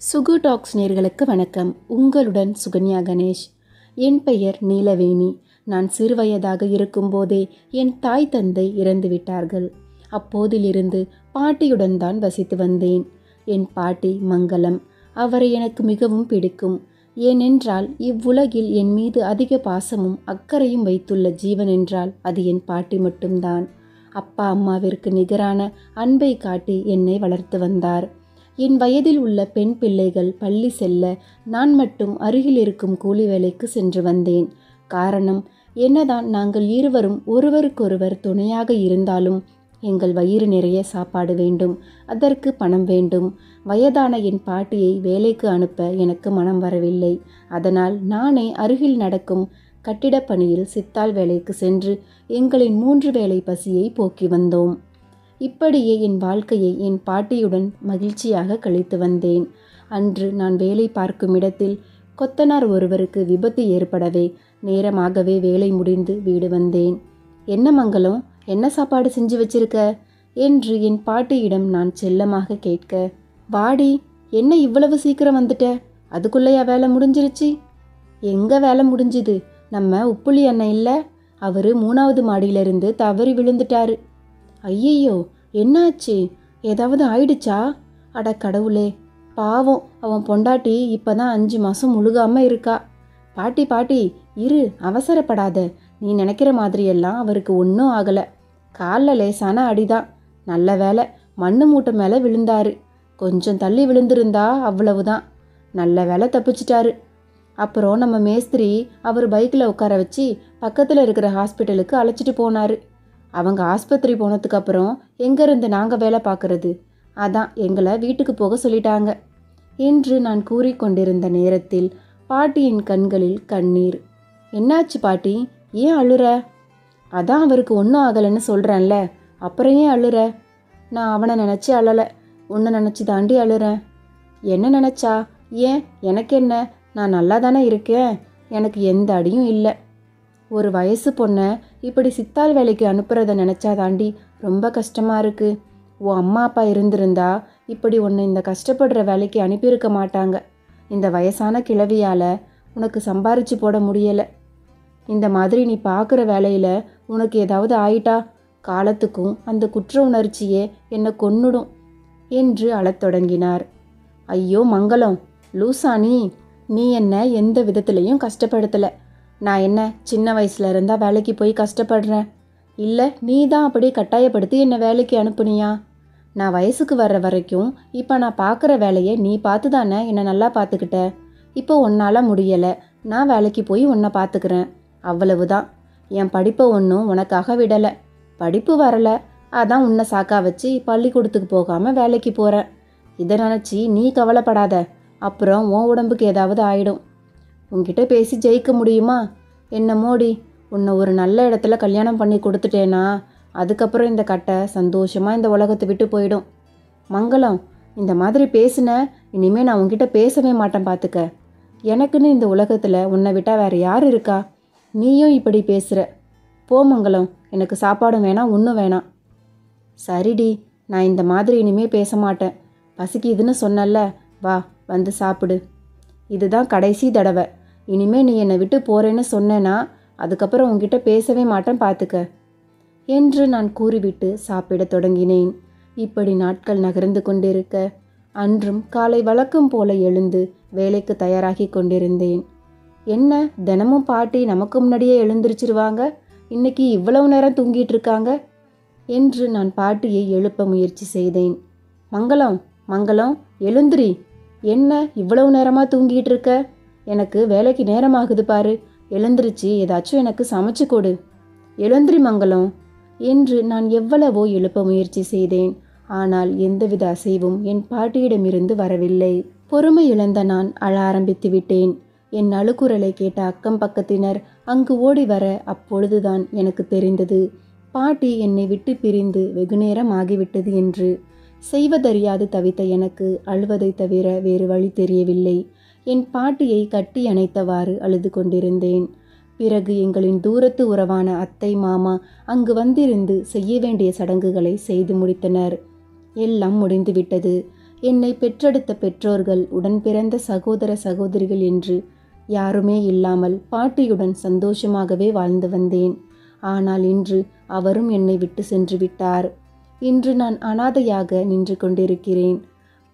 Sukhu tax நேர்களுக்கு வணக்கம். உங்களுடன் சுகன்யா கணேஷ். என் பெயர் நீலவேணி. நான் சிறுவயதாக இருக்கும்போதே என் தாய் தந்தை இறந்து விட்டார்கள். அப்போதிலிருந்து பாட்டியுடன் தான் வசித்து வந்தேன். என் பாட்டி மங்களம். அவரை எனக்கு மிகவும் பிடிக்கும். ஏனென்றால் இவ்வுலகில் என் மீது அதிக பாசமும் அக்கறையும் வைத்துள்ள ஜீவன் என்றால் அது என் பாட்டி மட்டும்தான். அப்பா அம்மாவிற்கு நிகரான அன்பை காட்டி என்னை வளர்த்து வந்தார். என் வயதில் உள்ள பெண் பிள்ளைகள் பள்ளி செல்ல நான் மட்டும் அருகில் இருக்கும் கூலி வேலைக்கு சென்று வந்தேன். காரணம், என்னதான் நாங்கள் இருவரும் ஒருவருக்கொருவர் துணையாக இருந்தாலும் எங்கள் வயிறு நிறைய சாப்பாடு வேண்டும், அதற்கு பணம் வேண்டும். வயதான என் பாட்டியை வேலைக்கு அனுப்ப எனக்கு மனம் வரவில்லை. அதனால் நானே அருகில் நடக்கும் கட்டிடப் பணியில் சித்தாள் வேலைக்கு சென்று எங்களின் 3 வேளை பசியை போக்கி வந்தோம். இப்படியே என் வாழ்க்கையை என் பாட்டியுடன் மகிழ்ச்சியாக கழித்து வந்தேன். அன்று நான் வேலை பார்க்கும் இடத்தில் கொத்தனார் ஒருவருக்கு விபத்து ஏற்படவே நேரமாகவே வேலை முடிந்து வீடு வந்தேன். என்ன மங்களம், என்ன சாப்பாடு செஞ்சு வச்சிருக்க என்று என் பாட்டியிடம் நான் செல்லமாக கேட்க, வாடி, என்ன இவ்வளவு சீக்கிரம் வந்துட்ட, அதுக்குள்ளையா வேலை முடிஞ்சிருச்சு? எங்க வேலை முடிஞ்சுது, நம்ம உப்புளி அண்ணன் இல்லை, அவரு 3வது மாடியிலிருந்து தவறி விழுந்துட்டாரு. ஐயையோ, என்னாச்சு, ஏதாவது ஆயிடுச்சா? அட கடவுளே, பாவம், அவன் பொண்டாட்டி இப்பதான் 5 மாதம் முழுகாம இருக்கா. பாட்டி இரு, அவசரப்படாத, நீ நினைக்கிற மாதிரியெல்லாம் அவருக்கு ஒன்றும் ஆகலை. காலில் லேசான அடிதான். நல்ல வேலை, மண்ணு மூட்டை மேலே விழுந்தாரு. கொஞ்சம் தள்ளி விழுந்திருந்தா அவ்வளவுதான். நல்ல வேலை தப்பிச்சிட்டாரு. அப்புறம் நம்ம மேஸ்திரி அவர் பைக்கில் உட்கார வச்சு பக்கத்தில் இருக்கிற ஹாஸ்பிட்டலுக்கு அழைச்சிட்டு போனார். அவங்க ஆஸ்பத்திரி போனதுக்கு அப்புறம் எங்கேருந்து நாங்கள் வேலை பார்க்குறது, அதான் எங்களை வீட்டுக்கு போக சொல்லிட்டாங்க என்று நான் கூறிக்கொண்டிருந்த நேரத்தில் பாட்டியின் கண்களில் கண்ணீர். என்னாச்சு பாட்டி, ஏன் அழுற? அதான் அவருக்கு ஒன்றும் ஆகலைன்னு சொல்கிறேன்ல, அப்புறம் ஏன் அழுற? நான் அவனை நினச்சி அழலை, உன்னை நினச்சி தாண்டி அழுறேன். என்ன நினச்சா? ஏன், எனக்கு என்ன, நான் நல்லா தானே இருக்கேன், எனக்கு எந்த அடியும் இல்லை. ஒரு வயசு பொண்ணை இப்படி சித்தாள் வேலைக்கு அனுப்புறத நினச்சா தாண்டி ரொம்ப கஷ்டமாக இருக்குது. உன் அம்மா அப்பா இருந்திருந்தா இப்படி உன்னை இந்த கஷ்டப்படுற வேலைக்கு அனுப்பியிருக்க மாட்டாங்க. இந்த வயசான கிழவியால் உனக்கு சம்பாரித்து போட முடியலை. இந்த மாதிரி நீ பார்க்குற வேலையில் உனக்கு ஏதாவது ஆயிட்டா காலத்துக்கும் அந்த குற்ற உணர்ச்சியே என்னை கொன்னுடும் என்று அழத் தொடங்கினார். ஐயோ மங்களம், லூசானி, நீ என்ன எந்த விதத்துலையும் கஷ்டப்படுத்தலை. நான் என்ன சின்ன வயசுல இருந்தா வேலைக்கு போய் கஷ்டப்படுறேன்? இல்லை, நீ தான் அப்படியே கட்டாயப்படுத்தி என்னை வேலைக்கு அனுப்புனியா? நான் வயசுக்கு வர்ற வரைக்கும் இப்போ நான் பார்க்குற வேலையை நீ பார்த்து தானே என்னை நல்லா பார்த்துக்கிட்ட. இப்போ உன்னால் முடியலை, நான் வேலைக்கு போய் உன்னை பார்த்துக்கிறேன், அவ்வளவுதான். என் படிப்பை ஒன்றும் உனக்காக விடலை. படிப்பு வரலை, அதான் உன்னை சாக்கா வச்சு பள்ளிக்கூடத்துக்கு போகாமல் வேலைக்கு போகிறேன். இதை நினச்சி நீ கவலைப்படாத, அப்புறம் உன் உடம்புக்கு ஏதாவது ஆயிடும். உன்கிட்ட பேசி ஜெயிக்க முடியுமா? என்ன மோடி, உன்னை ஒரு நல்ல இடத்துல கல்யாணம் பண்ணி கொடுத்துட்டேனா அதுக்கப்புறம் இந்த கட்டை சந்தோஷமாக இந்த உலகத்தை விட்டு போயிடும். மங்களம், இந்த மாதிரி பேசுன, இனிமேல் நான் உன்கிட்ட பேசவே மாட்டேன் பார்த்துக்க. எனக்குன்னு இந்த உலகத்தில் உன்னை விட்டால் வேறு யார் இருக்கா? நீயும் இப்படி பேசுகிற. போ மங்களம், எனக்கு சாப்பாடும் வேணாம், ஒன்றும் வேணாம். சரிடி, நான் இந்த மாதிரி இனிமேல் பேச மாட்டேன். பசிக்குதுன்னு சொன்னல, வா வந்து சாப்பிடு. இதுதான் கடைசி தடவை. இனிமே நீ என்னை விட்டு போறேன்னு சொன்னேன்னா அதுக்கப்புறம் உன்கிட்ட பேசவே மாட்டேன் பார்த்துக்க என்று நான் கூறிவிட்டு சாப்பிட தொடங்கினேன். இப்படி நாட்கள் நகர்ந்து கொண்டிருக்க அன்றும் காலை வழக்கம் போல எழுந்து வேலைக்கு தயாராகி கொண்டிருந்தேன். என்ன, தினமும் பாட்டி நமக்கு முன்னாடியே எழுந்திருச்சிருவாங்க, இன்னைக்கு இவ்வளவு நேரம் தூங்கிட்டு இருக்காங்க என்று நான் பாட்டியை எழுப்ப முயற்சி செய்தேன். மங்களம் மங்களம், எழுந்திரி, என்ன இவ்வளவு நேரமாக தூங்கிட்டு இருக்க? எனக்கு வேலைக்கு நேரமாகுது பாரு, எழுந்திருச்சு ஏதாச்சும் எனக்கு சமைச்சு கொடு. எழுந்திரி மங்களம் என்று நான் எவ்வளவோ எழுப்ப முயற்சி செய்தேன். ஆனால் எந்தவித அசைவும் என் பாட்டியிடமிருந்து வரவில்லை. பொறுமை இழந்த நான் அழ ஆரம்பித்து விட்டேன். என் அழுகுரலை கேட்ட அக்கம் பக்கத்தினர் அங்கு ஓடி வர அப்பொழுதுதான் எனக்கு தெரிந்தது, பாட்டி என்னை விட்டு பிரிந்து வெகுநேரம் ஆகிவிட்டது என்று. செய்வதறியாது தவித்த எனக்கு அழுவதை தவிர வேறு வழி தெரியவில்லை. என் பாட்டியை கட்டி அணைத்தவாறு அழுது கொண்டிருந்தேன். பிறகு எங்களின் தூரத்து உறவான அத்தை மாமா அங்கு வந்திருந்து செய்ய வேண்டிய சடங்குகளை செய்து முடித்தனர். எல்லாம் முடிந்துவிட்டது. என்னை பெற்றெடுத்த பெற்றோர்கள், உடன் பிறந்த சகோதர சகோதரிகள் என்று யாருமே இல்லாமல் பாட்டியுடன் சந்தோஷமாகவே வாழ்ந்து வந்தேன். ஆனால் இன்று அவரும் என்னை விட்டு சென்று விட்டார். இன்று நான் அனாதையாக நின்று கொண்டிருக்கிறேன்.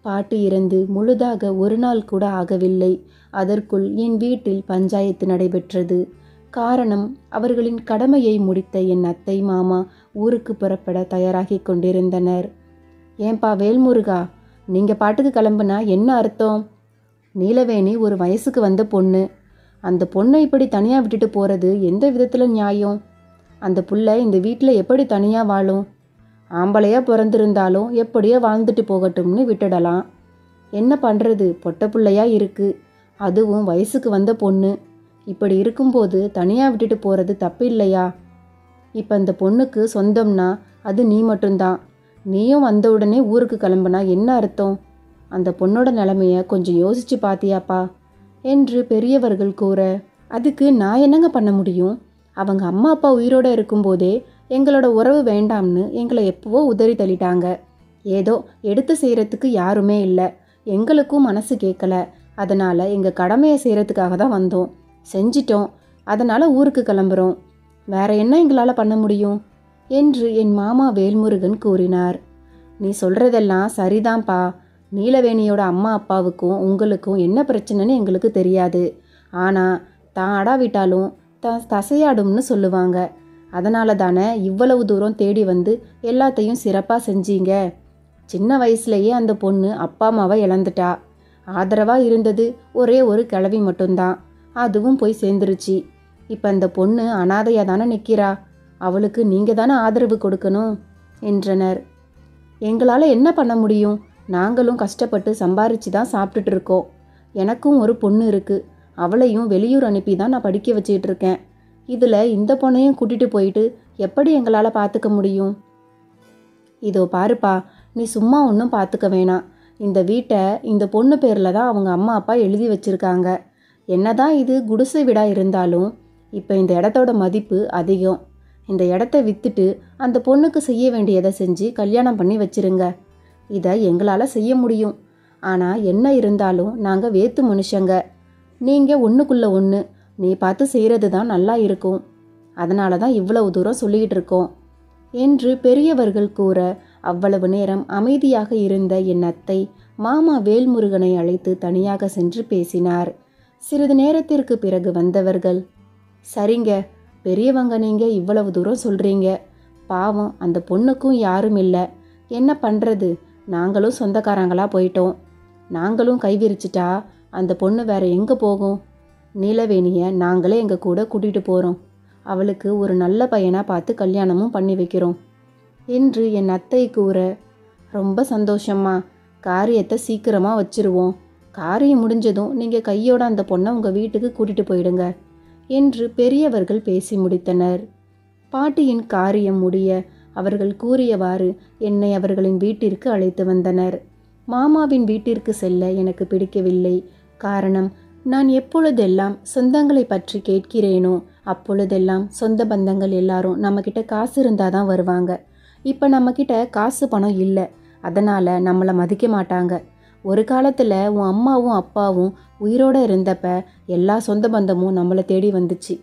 பாட்டி இறந்து முழுதாக ஒரு நாள் கூட ஆகவில்லை. அதற்குள் என் வீட்டில் பஞ்சாயத்து நடைபெற்றது. காரணம், அவர்களின் கடமையை முடித்த என் அத்தை மாமா ஊருக்கு புறப்பட தயாராகி கொண்டிருந்தனர். ஏன்பா வேல்முருகா, நீங்கள் பாட்டுக்கு கிளம்புனா என்ன அர்த்தம்? நீலவேணி ஒரு வயசுக்கு வந்த பொண்ணு. அந்த பொண்ணை இப்படி தனியாக விட்டுட்டு போகிறது எந்த விதத்தில் நியாயம்? அந்த புள்ள இந்த வீட்டில் எப்படி தனியாக வாழும்? ஆம்பளையாக பிறந்திருந்தாலும் எப்படியோ வாழ்ந்துட்டு போகட்டும்னு விட்டுடலாம். என்ன பண்ணுறது, பொட்டை பிள்ளையா இருக்குது, அதுவும் வயசுக்கு வந்த பொண்ணு. இப்படி இருக்கும்போது தனியாக விட்டுட்டு போகிறது தப்பு இல்லையா? இப்போ அந்த பொண்ணுக்கு சொந்தம்னா அது நீ மட்டும்தான். நீயும் வந்த உடனே ஊருக்கு கிளம்புனா என்ன அர்த்தம்? அந்த பொண்ணோட நிலைமைய கொஞ்சம் யோசிச்சு பார்த்தியாப்பா என்று பெரியவர்கள் கூற, அதுக்கு நான் என்னங்க பண்ண முடியும்? அவங்க அம்மா அப்பா உயிரோடு இருக்கும்போதே எங்களோட உறவு வேண்டாம்னு எங்களை எப்போவோ உதறி தள்ளிட்டாங்க. ஏதோ எடுத்து செய்கிறதுக்கு யாருமே இல்லை. எங்களுக்கும் மனசு கேட்கல. அதனால் எங்கள் கடமையை செய்கிறதுக்காக தான் வந்தோம். செஞ்சிட்டோம். அதனால் ஊருக்கு கிளம்புறோம். வேற என்ன எங்களால் பண்ண முடியும் என்று என் மாமா வேல்முருகன் கூறினார். நீ சொல்கிறதெல்லாம் சரிதான்ப்பா. நீலவேணியோட அம்மா அப்பாவுக்கும் உங்களுக்கும் என்ன பிரச்சனைன்னு எங்களுக்கு தெரியாது. ஆனால் தான் அடாவிட்டாலும் தசையாடும்னு சொல்லுவாங்க. அதனால தானே இவ்வளவு தூரம் தேடி வந்து எல்லாத்தையும் சிறப்பாக செஞ்சீங்க. சின்ன வயசுலேயே அந்த பொண்ணு அப்பா அம்மாவை இழந்துட்டா. ஆதரவாக இருந்தது ஒரே ஒரு கிழவி மட்டும்தான். அதுவும் போய் சேர்ந்துருச்சு. இப்போ அந்த பொண்ணு அனாதையாக தானே நிற்கிறா. அவளுக்கு நீங்கள் தானே ஆதரவு கொடுக்கணும் என்றனர். எங்களால் என்ன பண்ண முடியும்? நாங்களும் கஷ்டப்பட்டு சம்பாரித்து தான் சாப்பிட்டுட்டு இருக்கோம். எனக்கும் ஒரு பொண்ணு இருக்குது. அவளையும் வெளியூர் அனுப்பி தான் நான் படிக்க வச்சிட்டு இருக்கேன். இதில் இந்த பொண்ணையும் கூட்டிகிட்டு போயிட்டு எப்படி எங்களால் பார்த்துக்க முடியும்? இதோ பாருப்பா, நீ சும்மா ஒன்றும் பார்த்துக்க வேணாம். இந்த வீட்டை இந்த பொண்ணு பேரில் தான் அவங்க அம்மா அப்பா எழுதி வச்சுருக்காங்க. என்னதான் இது குடிசை வீடாக இருந்தாலும் இப்போ இந்த இடத்தோட மதிப்பு அதிகம். இந்த இடத்த விற்றுட்டு அந்த பொண்ணுக்கு செய்ய வேண்டியதை செஞ்சு கல்யாணம் பண்ணி வச்சிருங்க. இதை எங்களால் செய்ய முடியும். ஆனால் என்ன இருந்தாலும் நாங்கள் வேத்து மனுஷங்க. நீங்கள் ஒன்றுக்குள்ளே ஒன்று நீ பார்த்து செய்கிறது தான் நல்லா இருக்கும். அதனால தான் இவ்வளவு தூரம் சொல்லிக்கிட்டு இருக்கோம் என்று பெரியவர்கள் கூற, அவ்வளவு நேரம் அமைதியாக இருந்த என் அத்தை மாமா வேல்முருகனை அழைத்து தனியாக சென்று பேசினார். சிறிது நேரத்திற்கு பிறகு வந்தவர்கள், சரிங்க பெரியவங்க, நீங்கள் இவ்வளவு தூரம் சொல்கிறீங்க. பாவம் அந்த பொண்ணுக்கும் யாரும் இல்லை. என்ன பண்ணுறது? நாங்களும் சொந்தக்காரங்களாக போயிட்டோம். நாங்களும் கைவிரிச்சிட்டா அந்த பொண்ணு வேற எங்கே போகும்? நீலவேணியை நாங்களே எங்கள் கூட கூட்டிகிட்டு போகிறோம். அவளுக்கு ஒரு நல்ல பையனாக பார்த்து கல்யாணமும் பண்ணி வைக்கிறோம் என்று என் அத்தை கூற, ரொம்ப சந்தோஷம்மா. காரியத்தை சீக்கிரமாக வச்சிருவோம். காரியம் முடிஞ்சதும் நீங்கள் கையோட அந்த பொண்ணை உங்கள் வீட்டுக்கு கூட்டிகிட்டு போயிடுங்க என்று பெரியவர்கள் பேசி முடித்தனர். பாட்டியின் காரியம் முடிய அவர்கள் கூறியவாறு என்னை அவர்களின் வீட்டிற்கு அழைத்து வந்தனர். மாமாவின் வீட்டிற்கு செல்ல எனக்கு பிடிக்கவில்லை. காரணம், நான் எப்பொழுதெல்லாம் சொந்தங்களை பற்றி கேட்கிறேனோ அப்பொழுதெல்லாம் சொந்த பந்தங்கள் எல்லாரும் நம்மக்கிட்ட காசு இருந்தால் தான் வருவாங்க. இப்போ நம்மக்கிட்ட காசு பணம் இல்லை. அதனால் நம்மளை மதிக்க மாட்டாங்க. ஒரு காலத்தில் உன் அம்மாவும் அப்பாவும் உயிரோடு இருந்தப்ப எல்லா சொந்த பந்தமும் நம்மளை தேடி வந்துச்சு.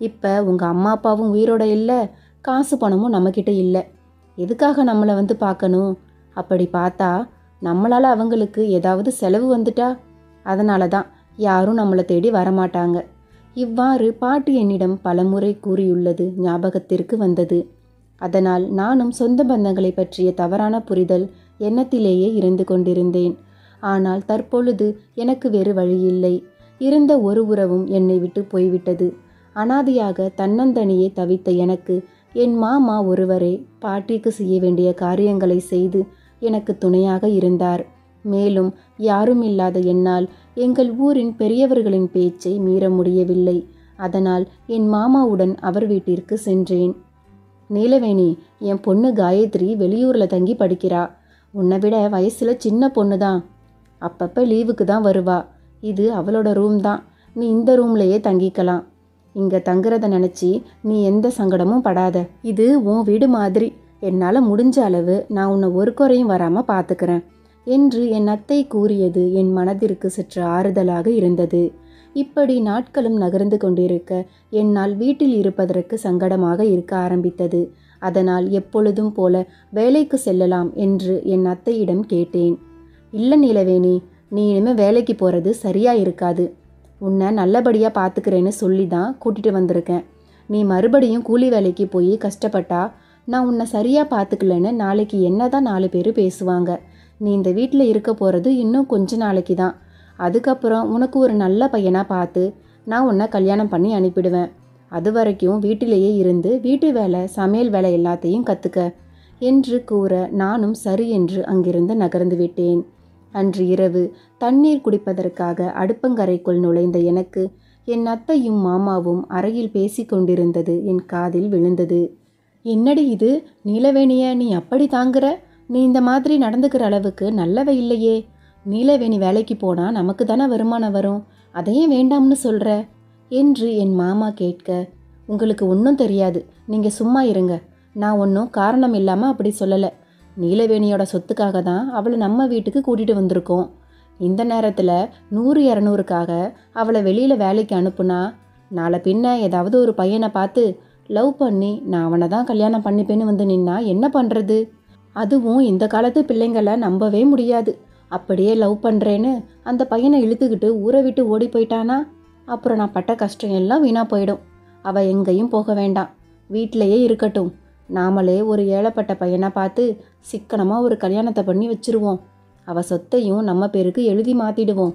இப்போ உங்கள் அம்மா அப்பாவும் உயிரோடு இல்லை, காசு பணமும் நம்மக்கிட்ட இல்லை. எதுக்காக நம்மளை வந்து பார்க்கணும்? அப்படி பார்த்தா நம்மளால் அவங்களுக்கு ஏதாவது செலவு வந்துட்டா அதனால தான் யாரும் நம்மளை தேடி வரமாட்டாங்க. இவ்வாறு பாட்டி என்னிடம் பலமுறை கூறியுள்ளது ஞாபகத்திற்கு வந்தது. அதனால் நானும் சொந்த பந்தங்களை பற்றிய தவறான புரிதல் எண்ணத்திலேயே இருந்து கொண்டிருந்தேன். ஆனால் தற்பொழுது எனக்கு வேறு வழியில்லை. இருந்த ஒரு உறவும் என்னை விட்டு போய்விட்டது. அனாதையாக தன்னந்தனியே தவித்த எனக்கு என் மாமா ஒருவரே பாட்டிக்கு செய்ய வேண்டிய காரியங்களை செய்து எனக்கு துணையாக இருந்தார். மேலும் யாரும் இல்லாத என்னால் எங்கள் ஊரின் பெரியவர்களின் பேச்சை மீற முடியவில்லை. அதனால் என் மாமாவுடன் அவர் வீட்டிற்கு சென்றேன். நீலவேணி, என் பொண்ணு காயத்ரி வெளியூரில் தங்கி படிக்கிறா. உன்னை விட வயசில் சின்ன பொண்ணு தான். அப்பப்போ லீவுக்கு தான் வருவா. இது அவளோட ரூம் தான். நீ இந்த ரூம்லையே தங்கிக்கலாம். இங்கே தங்குறத நினச்சி நீ எந்த சங்கடமும் படாத. இது உன் வீடு மாதிரி. என்னால் முடிஞ்ச அளவு நான் உன்னை ஒரு குறையும் வராமல் பார்த்துக்கிறேன். என்று என் அத்தை கூறியது என் மனதிற்கு சற்று ஆறுதலாக இருந்தது. இப்படி நாட்களும் நகர்ந்து கொண்டிருக்க என்னால் வீட்டில் இருப்பதற்கு சங்கடமாக இருக்க ஆரம்பித்தது. அதனால் எப்பொழுதும் போல வேலைக்கு செல்லலாம் என்று என் அத்தையிடம் கேட்டேன். இல்லை நீலவேணி, நீ இனிமேல் வேலைக்கு போகிறது சரியா இருக்காது. உன்னை நல்லபடியாக பார்த்துக்கிறேன்னு சொல்லி தான் கூட்டிகிட்டு வந்திருக்கேன். நீ மறுபடியும் கூலி வேலைக்கு போய் கஷ்டப்பட்டா நான் உன்னை சரியாக பார்த்துக்கலன்னு நாளைக்கு என்ன தான் 4 பேர் பேசுவாங்க. நீ இந்த வீட்டில் இருக்க போகிறது இன்னும் கொஞ்ச நாளைக்கு தான். அதுக்கப்புறம் உனக்கு ஒரு நல்ல பையனாக பார்த்து நான் உன்னை கல்யாணம் பண்ணி அனுப்பிடுவேன். அது வரைக்கும் வீட்டிலேயே இருந்து வீட்டு வேலை, சமையல் வேலை எல்லாத்தையும் கற்றுக்க என்று கூற நானும் சரி என்று அங்கிருந்து நகர்ந்து விட்டேன். அன்று இரவு தண்ணீர் குடிப்பதற்காக அடுப்பங்கரைக்குள் நுழைந்த எனக்கு என் அத்தையும் மாமாவும் அறையில் பேசி கொண்டிருந்தது என் காதில் விழுந்தது. என்னடி இது நீலவேணிய நீ அப்படி தாங்குற? நீ இந்த மாதிரி நடந்துக்கிற அளவுக்கு நல்லவ இல்லையே. நீலவேணி வேலைக்கு போனால் நமக்கு தானே வருமானம் வரும், அதையும் வேண்டாம்னு சொல்கிற என்று என் மாமா கேட்க, உங்களுக்கு ஒன்றும் தெரியாது, நீங்கள் சும்மா இருங்க. நான் ஒன்றும் காரணம் இல்லாமல் அப்படி சொல்லலை. நீலவேணியோட சொத்துக்காக தான் அவளை நம்ம வீட்டுக்கு கூட்டிகிட்டு வந்திருக்கோம். இந்த நேரத்தில் 100-200க்காக அவளை வெளியில் வேலைக்கு அனுப்புனா நாளை பின்ன ஏதாவது ஒரு பையனை பார்த்து லவ் பண்ணி நான் அவனை தான் கல்யாணம் பண்ணிப்பேன்னு வந்து நின்னா என்ன பண்ணுறது? அதுவும் இந்த காலத்து பிள்ளைங்களை நம்பவே முடியாது. அப்படியே லவ் பண்ணுறேன்னு அந்த பையனை இழுத்துக்கிட்டு ஊரை விட்டு ஓடி போயிட்டானா அப்புறம் நான் பட்ட கஷ்டம் எல்லாம் வீணாக போயிடும். அவள் எங்கேயும் போக வேண்டாம், வீட்டிலையே இருக்கட்டும். நாமளே ஒரு ஏழைப்பட்ட பையனை பார்த்து சிக்கனமாக ஒரு கல்யாணத்தை பண்ணி வச்சுருவோம். அவள் சொத்தையும் நம்ம பேருக்கு எழுதி மாற்றிடுவோம்.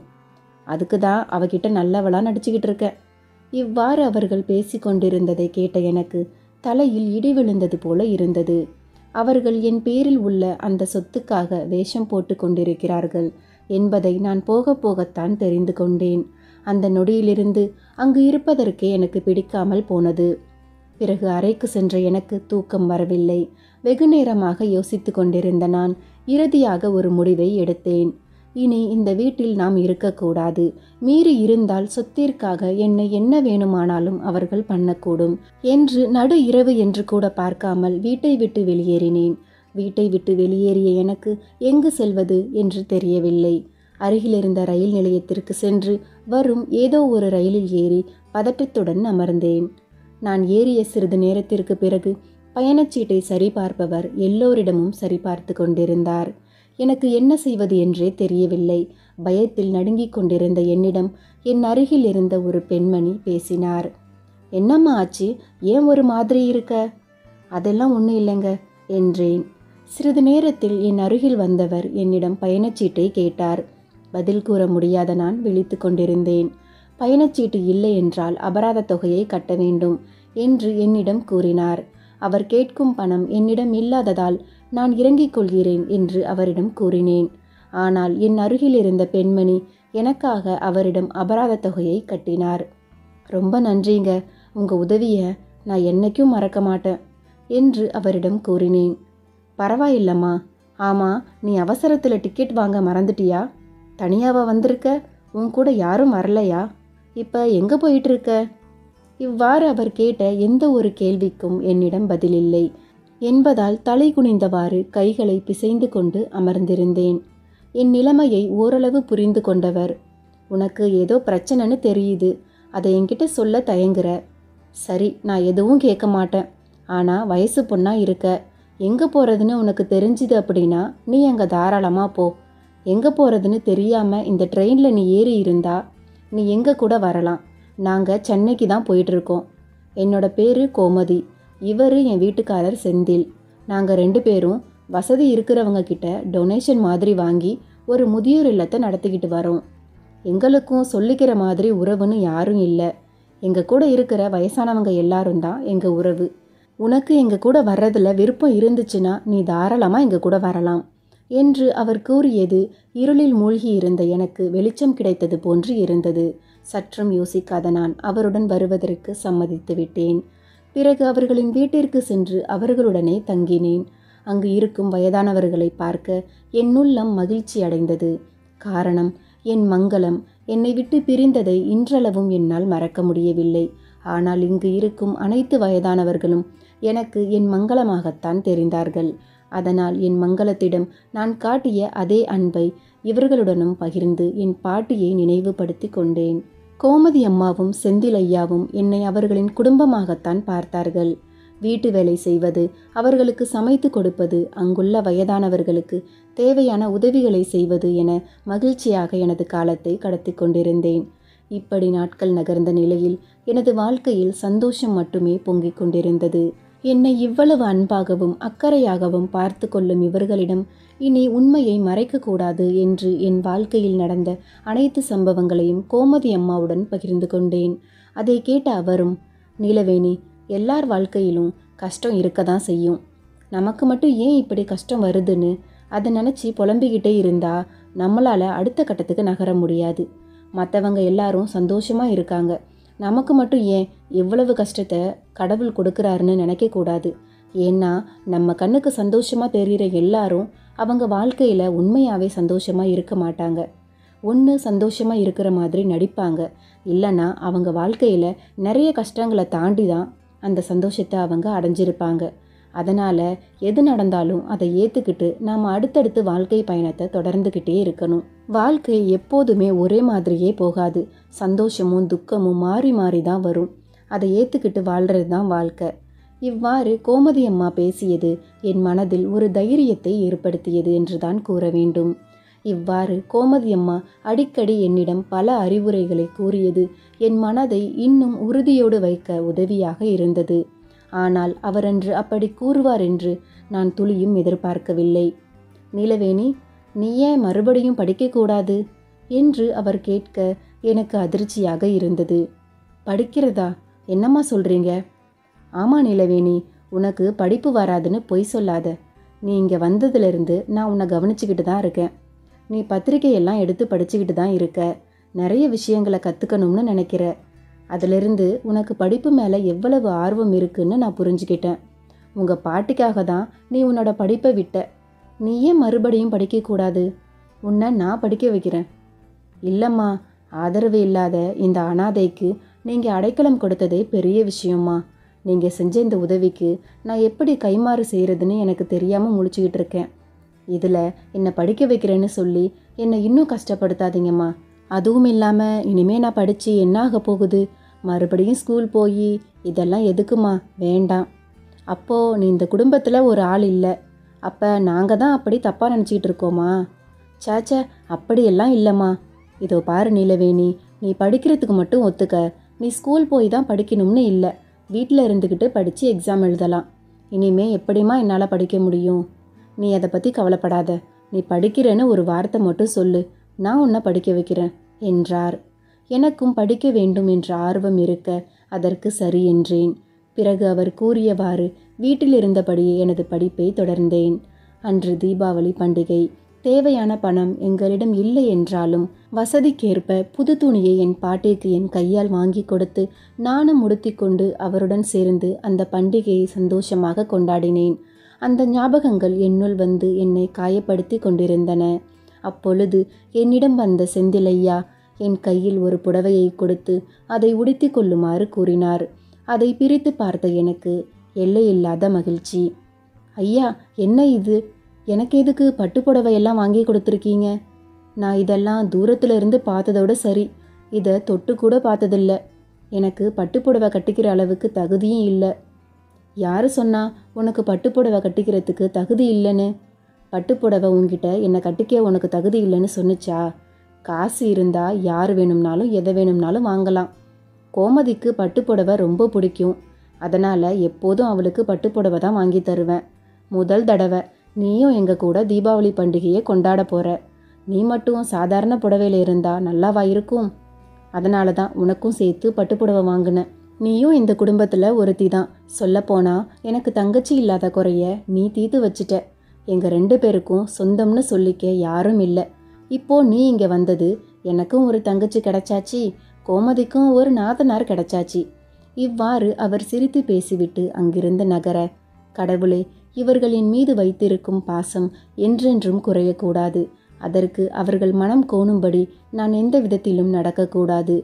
அதுக்கு தான் அவகிட்ட நல்லவளாக நடிச்சுக்கிட்டு இருக்க. இவ்வாறு அவர்கள் பேசி கொண்டிருந்ததை கேட்ட எனக்கு தலையில் இடி விழுந்தது போல இருந்தது. அவர்கள் என் பேரில் உள்ள அந்த சொத்துக்காக வேஷம் போட்டு கொண்டிருக்கிறார்கள் என்பதை நான் போக போகத்தான் தெரிந்து கொண்டேன். அந்த நொடியிலிருந்து அங்கு இருப்பதற்கே எனக்கு பிடிக்காமல் போனது. பிறகு அறைக்கு சென்ற எனக்கு தூக்கம் வரவில்லை. வெகு நேரமாக யோசித்து கொண்டிருந்த நான் இறுதியாக ஒரு முடிவை எடுத்தேன். இனி இந்த வீட்டில் நாம் இருக்கக்கூடாது. மீறி இருந்தால் சொத்திற்காக என்னை என்ன வேணுமானாலும் அவர்கள் பண்ணக்கூடும் என்று நடு இரவு என்று கூட பார்க்காமல் வீட்டை விட்டு வெளியேறினேன். வீட்டை விட்டு வெளியேறிய எனக்கு எங்கு செல்வது என்று தெரியவில்லை. அருகிலிருந்த ரயில் நிலையத்திற்கு சென்று வரும் ஏதோ ஒரு ரயிலில் ஏறி பதட்டத்துடன் அமர்ந்தேன். நான் ஏறிய சிறிது நேரத்திற்கு பிறகு பயணச்சீட்டை சரிபார்ப்பவர் எல்லோரிடமும் சரிபார்த்து கொண்டிருந்தார். எனக்கு என்ன செய்வது என்றே தெரியவில்லை. பயத்தில் நடுங்கிக் கொண்டிருந்த என்னிடம் என் அருகில் இருந்த ஒரு பெண்மணி பேசினார். என்னம்மா ஆச்சு, ஏன் ஒரு மாதிரி இருக்க? அதெல்லாம் ஒன்றும் இல்லைங்க என்றேன். சிறிது நேரத்தில் என் அருகில் வந்தவர் என்னிடம் பயணச்சீட்டை கேட்டார். பதில் கூற முடியாத நான் விழித்து கொண்டிருந்தேன். பயணச்சீட்டு இல்லை என்றால் அபராத தொகையை கட்ட வேண்டும் என்று என்னிடம் கூறினார். அவர் கேட்கும் பணம் என்னிடம் இல்லாததால் நான் இறங்கிக் கொள்கிறேன் என்று அவரிடம் கூறினேன். ஆனால் என் அருகில் இருந்த பெண்மணி எனக்காக அவரிடம் அபராத தொகையை கட்டினார். ரொம்ப நன்றிங்க, உங்கள் உதவியை நான் என்னைக்கும் மறக்க மாட்டேன் என்று அவரிடம் கூறினேன். பரவாயில்லம்மா. ஆமாம், நீ அவசரத்தில் டிக்கெட் வாங்க மறந்துட்டியா? தனியாவா வந்திருக்க? உன் கூட யாரும் வரலையா? இப்போ எங்கே போயிட்டு இருக்க? இவ்வாறு அவர் கேட்ட எந்த ஒரு கேள்விக்கும் என்னிடம் பதிலில்லை என்பதால் தலை குனிந்தவாறு கைகளை பிசைந்து கொண்டு அமர்ந்திருந்தேன். என் நிலைமையை ஓரளவு புரிந்து கொண்டவர், உனக்கு ஏதோ பிரச்சனைன்னு தெரியுது, அதை என்கிட்ட சொல்ல தயங்குற. சரி, நான் எதுவும் கேட்க மாட்டேன். ஆனால் வயசு பொண்ணா இருக்க, எங்கே போகிறதுன்னு உனக்கு தெரிஞ்சுது அப்படின்னா நீ அங்கே தாராளமாக போ. எங்கே போகிறதுன்னு தெரியாமல் இந்த ட்ரெயினில் நீ ஏறி இருந்தா நீ எங்கே கூட வரலாம். நாங்கள் சென்னைக்கு தான் போயிட்டுருக்கோம். என்னோட பேர் கோமதி, இவர் என் வீட்டுக்காரர் செந்தில். நாங்கள் 2 பேரும் வசதி இருக்கிறவங்க கிட்ட டொனேஷன் மாதிரி வாங்கி ஒரு முதியோர் இல்லத்தை நடத்திக்கிட்டு வரோம். எங்களுக்கும் சொல்லிக்கிற மாதிரி உறவுன்னு யாரும் இல்லை. எங்கள் கூட இருக்கிற வயசானவங்க எல்லாரும் தான் எங்கள் உறவு. உனக்கு எங்கள் கூட வர்றதில் விருப்பம் இருந்துச்சுன்னா நீ தாராளமாக எங்கள் கூட வரலாம் என்று அவர் கூறியது இருளில் மூழ்கி இருந்த எனக்கு வெளிச்சம் கிடைத்தது போன்று இருந்தது. சற்றும் யோசிக்காத நான் அவருடன் வருவதற்கு சம்மதித்து விட்டேன். பிறகு அவர்களின் வீட்டிற்கு சென்று அவர்களுடனே தங்கினேன். அங்கு இருக்கும் வயதானவர்களை பார்க்க என் உள்ளம் மகிழ்ச்சி அடைந்தது. காரணம், என் மங்களம் என்னை விட்டு பிரிந்ததை இன்றளவும் என்னால் மறக்க முடியவில்லை. ஆனால் இங்கு இருக்கும் அனைத்து வயதானவர்களும் எனக்கு என் மங்களமாகத்தான் தெரிந்தார்கள். அதனால் என் மங்களத்திடம் நான் காட்டிய அதே அன்பை இவர்களுடனும் பகிர்ந்து என் பாட்டியை நினைவுபடுத்தி கொண்டேன். கோமதி அம்மாவும் செந்தில் ஐயாவும் என்னை அவர்களின் குடும்பமாகத்தான் பார்த்தார்கள். வீட்டு வேலை செய்வது, அவர்களுக்கு சமைத்து கொடுப்பது, அங்குள்ள வயதானவர்களுக்கு தேவையான உதவிகளை செய்வது என மகிழ்ச்சியாக எனது காலத்தை கடத்தி கொண்டிருந்தேன். இப்படி நாட்கள் நகர்ந்த நிலையில் எனது வாழ்க்கையில் சந்தோஷம் மட்டுமே பொங்கிக் கொண்டிருந்தது. என்னை இவ்வளவு அன்பாகவும் அக்கறையாகவும் பார்த்து கொள்ளும் இவர்களிடம் இனி உண்மையை மறைக்கக்கூடாது என்று என் வாழ்க்கையில் நடந்த அனைத்து சம்பவங்களையும் கோமதி அம்மாவுடன் பகிர்ந்து கொண்டேன். அதை கேட்ட அவரும், நீலவேணி, எல்லார் வாழ்க்கையிலும் கஷ்டம் இருக்க தான் செய்யும். நமக்கு மட்டும் ஏன் இப்படி கஷ்டம் வருதுன்னு அதை நினச்சி புலம்பிக்கிட்டே இருந்தா நம்மளால் அடுத்த கட்டத்துக்கு நகர முடியாது. மற்றவங்க எல்லாரும் சந்தோஷமாக இருக்காங்க, நமக்கு மட்டும் ஏன் எவ்வளவு கஷ்டத்தை கடவுள் கொடுக்குறாருன்னு நினைக்கக்கூடாது. ஏன்னா நம்ம கண்ணுக்கு சந்தோஷமாக தெரிகிற எல்லாரும் அவங்க வாழ்க்கையில் உண்மையாகவே சந்தோஷமாக இருக்க மாட்டாங்க. ஒன்று சந்தோஷமாக இருக்கிற மாதிரி நடிப்பாங்க, இல்லைன்னா அவங்க வாழ்க்கையில் நிறைய கஷ்டங்களை தாண்டி தான் அந்த சந்தோஷத்தை அவங்க அடைஞ்சிருப்பாங்க. அதனால் எது நடந்தாலும் அதை ஏற்றுக்கிட்டு நாம் அடுத்தடுத்து வாழ்க்கை பயணத்தை தொடர்ந்துக்கிட்டே இருக்கணும். வாழ்க்கை எப்போதுமே ஒரே மாதிரியே போகாது. சந்தோஷமும் துக்கமும் மாறி மாறி தான் வரும். அதை ஏற்றுக்கிட்டு வாழ்கிறது தான் வாழ்க்கை. இவ்வாறு கோமதி அம்மா பேசியது என் மனதில் ஒரு தைரியத்தை ஏற்படுத்தியது என்றுதான் கூற வேண்டும். இவ்வாறு கோமதி அம்மா அடிக்கடி என்னிடம் பல அறிவுரைகளை கூறியது என் மனதை இன்னும் உறுதியோடு வைக்க உதவியாக இருந்தது. ஆனால் அவரன்று அப்படி கூறுவார் என்று நான் துளியும் எதிர்பார்க்கவில்லை. நீலவேணி, நீ ஏன் மறுபடியும் படிக்கக்கூடாது என்று அவர் கேட்க எனக்கு அதிர்ச்சியாக இருந்தது. படிக்கிறதா? என்னம்மா சொல்கிறீங்க? ஆமாம் நீலவேணி, உனக்கு படிப்பு வராதுன்னு பொய் சொல்லாத. நீ இங்கே வந்ததுலேருந்து நான் உன்னை கவனிச்சுக்கிட்டு தான் இருக்கேன். நீ பத்திரிகையெல்லாம் எடுத்து படிச்சுக்கிட்டு தான் இருக்க. நிறைய விஷயங்களை கற்றுக்கணும்னு நினைக்கிற. அதிலிருந்து உனக்கு படிப்பு மேலே எவ்வளவு ஆர்வம் இருக்குன்னு நான் புரிஞ்சுக்கிட்டேன். உங்கள் பாட்டிக்காக தான் நீ உன்னோட படிப்பை விட்ட. நீ ஏன் மறுபடியும் படிக்கக்கூடாது? உன்னை நான் படிக்க வைக்கிறேன். இல்லைம்மா, ஆதரவு இல்லாத இந்த அனாதைக்கு நீங்கள் அடைக்கலம் கொடுத்ததே பெரிய விஷயம்மா. நீங்கள் செஞ்ச இந்த உதவிக்கு நான் எப்படி கைமாறு செய்கிறதுன்னு எனக்கு தெரியாமல் முழிச்சுக்கிட்டு இருக்கேன். இதில் என்னை படிக்க வைக்கிறேன்னு சொல்லி என்னை இன்னும் கஷ்டப்படுத்தாதீங்கம்மா. அதுவும் இல்லாமல் இனிமேல் நான் படித்து என்ன ஆக போகுது? மறுபடியும் ஸ்கூல் போய் இதெல்லாம் எதுக்குமா? வேண்டாம். அப்போது நீ இந்த குடும்பத்தில் ஒரு ஆள் இல்லை. அப்போ நாங்கள் தான் அப்படி தப்பாக நினச்சிக்கிட்டு இருக்கோமா? சாச்சா, அப்படியெல்லாம் இல்லைம்மா. இதோ பாரு நீலவேணி, நீ படிக்கிறதுக்கு மட்டும் ஒத்துக்க. நீ ஸ்கூல் போய் தான் படிக்கணும்னு இல்லை. வீட்டில் இருந்துக்கிட்டு படித்து எக்ஸாம் எழுதலாம். இனிமே எப்படிம்மா என்னால் படிக்க முடியும்? நீ அதை பற்றி கவலைப்படாத. நீ படிக்கிறேன்னு ஒரு வார்த்தை மட்டும் சொல்லு, நான் உன்னை படிக்க வைக்கிறேன் என்றார். எனக்கும் படிக்க வேண்டும் என்ற ஆர்வம் இருக்க அதற்கு சரி என்றேன். பிறகு அவர் கூறியவாறு வீட்டில் இருந்தபடியே எனது படிப்பை தொடர்ந்தேன். அன்று தீபாவளி பண்டிகை. தேவையான பணம் எங்களிடம் இல்லை என்றாலும் வசதிக்கேற்ப புது துணியை என் பாட்டிற்கு என் கையால் வாங்கி கொடுத்து நானும் உடுத்திக்கொண்டு அவருடன் சேர்ந்து அந்த பண்டிகையை சந்தோஷமாக கொண்டாடினேன். அந்த ஞாபகங்கள் என்னுள் வந்து என்னை காயப்படுத்தி கொண்டிருந்தன. அப்பொழுது என்னிடம் வந்த செந்திலையா என் கையில் ஒரு புடவையை கொடுத்து அதை உடுத்தி கொள்ளுமாறு கூறினார். அதை பிரித்து பார்த்த எனக்கு எல்லையில்லாத மகிழ்ச்சி. ஐயா, என்ன இது? எனக்கு எதுக்கு பட்டு புடவையெல்லாம் வாங்கி கொடுத்துருக்கீங்க? நான் இதெல்லாம் தூரத்தில் இருந்து பார்த்ததோட சரி, இதை தொட்டு கூட பார்த்ததில்ல. எனக்கு பட்டுப்புடவை கட்டிக்கிற அளவுக்கு தகுதியும் இல்லை. யார் சொன்னா உனக்கு பட்டுப்புடவை கட்டிக்கிறதுக்கு தகுதி இல்லைன்னு? பட்டுப்புடவை உன்கிட்ட என்னை கட்டிக்க உனக்கு தகுதி இல்லைன்னு சொன்னிச்சா? காசு இருந்தால் யார் வேணும்னாலும் எதை வேணும்னாலும் வாங்கலாம். கோமதிக்கு பட்டுப்புடவை ரொம்ப பிடிக்கும். அதனால் எப்போதும் அவளுக்கு பட்டுப்புடவை தான் வாங்கி தருவேன். முதல் தடவை நீயும் எங்கள் கூட தீபாவளி பண்டிகையை கொண்டாட போகிற. நீ மட்டும் சாதாரண புடவையில் இருந்தால் நல்லாவா இருக்கும்? அதனால தான் உனக்கும் சேர்த்து பட்டுப்புடவை வாங்கினேன். நீயும் இந்த குடும்பத்தில் ஒருத்தி தான். சொல்லப்போனால் எனக்கு தங்கச்சி இல்லாத குறைய நீ தீர்த்து வச்சிட்ட. எங்கள் 2 பேருக்கும் சொந்தம்னு சொல்லிக்க யாரும் இல்லை. இப்போது நீ இங்கே வந்தது எனக்கும் ஒரு தங்கச்சி கிடைச்சாச்சு, கோமதிக்கும் ஒரு நாத்தனார் கிடைச்சாச்சு. இவ்வாறு அவர் சிரித்து பேசிவிட்டு அங்கிருந்து நகர, கடவுளே, இவர்களின் மீது வைத்திருக்கும் பாசம் என்றென்றும் குறையக்கூடாது. அதற்கு அவர்கள் மனம் கோணும்படி நான் எந்த விதத்திலும் நடக்கக்கூடாது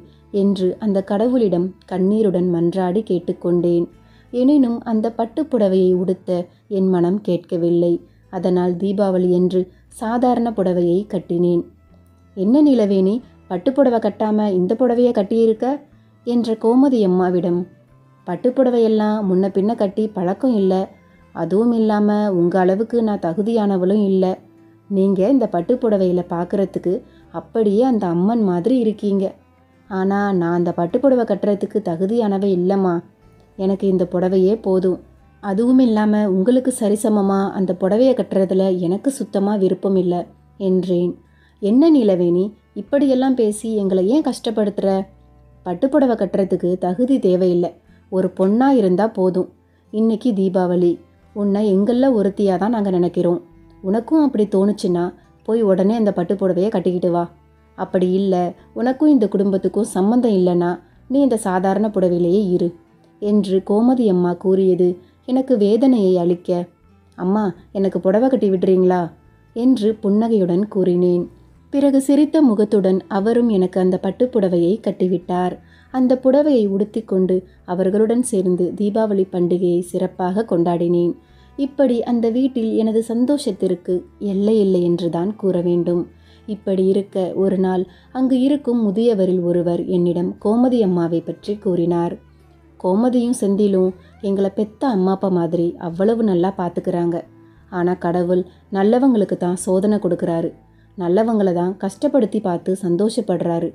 என்று அந்த கடவுளிடம் கண்ணீருடன் மன்றாடி கேட்டுக்கொண்டேன். எனினும் அந்த பட்டுப்புடவையை உடுத்த என் மனம் கேட்கவில்லை. அதனால் தீபாவளி என்று சாதாரண புடவையை கட்டினேன். என்ன நிலவேணி, பட்டுப்புடவை கட்டாம இந்த புடவையை கட்டியிருக்க என்ற கோமதி அம்மாவிடம், பட்டுப்புடவையெல்லாம் முன்ன பின்ன கட்டி பழக்கம் இல்லை. அதுவும் இல்லாமல் உங்கள் அளவுக்கு நான் தகுதியானவளும் இல்லை. நீங்கள் இந்த பட்டுப்புடவையில் பார்க்குறதுக்கு அப்படியே அந்த அம்மன் மாதிரி இருக்கீங்க. ஆனால் நான் அந்த பட்டுப்புடவை கட்டுறதுக்கு தகுதியானவை இல்லைம்மா. எனக்கு இந்த புடவையே போதும். அதுவும் இல்லாமல் உங்களுக்கு சரிசமமாக அந்த புடவையை கட்டுறதுல எனக்கு சுத்தமாக விருப்பம் இல்லை என்றேன். என்ன நிலவேணி, இப்படியெல்லாம் பேசி எங்களை ஏன் கஷ்டப்படுத்துகிற? பட்டுப்புடவை கட்டுறதுக்கு தகுதி தேவையில்லை. ஒரு பொண்ணாக இருந்தால் போதும். இன்னைக்கு தீபாவளி. உன்னை எங்களில் ஒருத்தியாக தான் நாங்கள் நினைக்கிறோம். உனக்கும் அப்படி தோணுச்சுன்னா போய் உடனே அந்த பட்டுப்புடவையை கட்டிக்கிட்டு வா. அப்படி இல்லை, உனக்கும் இந்த குடும்பத்துக்கும் சம்மந்தம் இல்லைன்னா நீ இந்த சாதாரண புடவையிலேயே இரு என்று கோமதி அம்மா கூறியது எனக்கு வேதனையை அளிக்க, அம்மா எனக்கு புடவை கட்டி விடுறீங்களா என்று புன்னகையுடன் கூறினேன். பிறகு சிரித்த முகத்துடன் அவரும் எனக்கு அந்த பட்டுப்புடவையை கட்டிவிட்டார். அந்த புடவையை உடுத்தி கொண்டு அவர்களுடன் சேர்ந்து தீபாவளி பண்டிகையை சிறப்பாக கொண்டாடினேன். இப்படி அந்த வீட்டில் எனது சந்தோஷத்திற்கு எல்லை இல்லை என்றுதான் கூற வேண்டும். இப்படி இருக்க ஒரு நாள் அங்கு இருக்கும் முதியவரில் ஒருவர் என்னிடம் கோமதி அம்மாவை பற்றி கூறினார். கோமதியும் செந்திலும் எங்களை பெத்த அம்மா அப்பா மாதிரி அவ்வளவு நல்லா பார்த்துக்கிறாங்க. ஆனால் கடவுள் நல்லவங்களுக்கு தான் சோதனை கொடுக்குறாரு. நல்லவங்களை தான் கஷ்டப்படுத்தி பார்த்து சந்தோஷப்படுறாரு.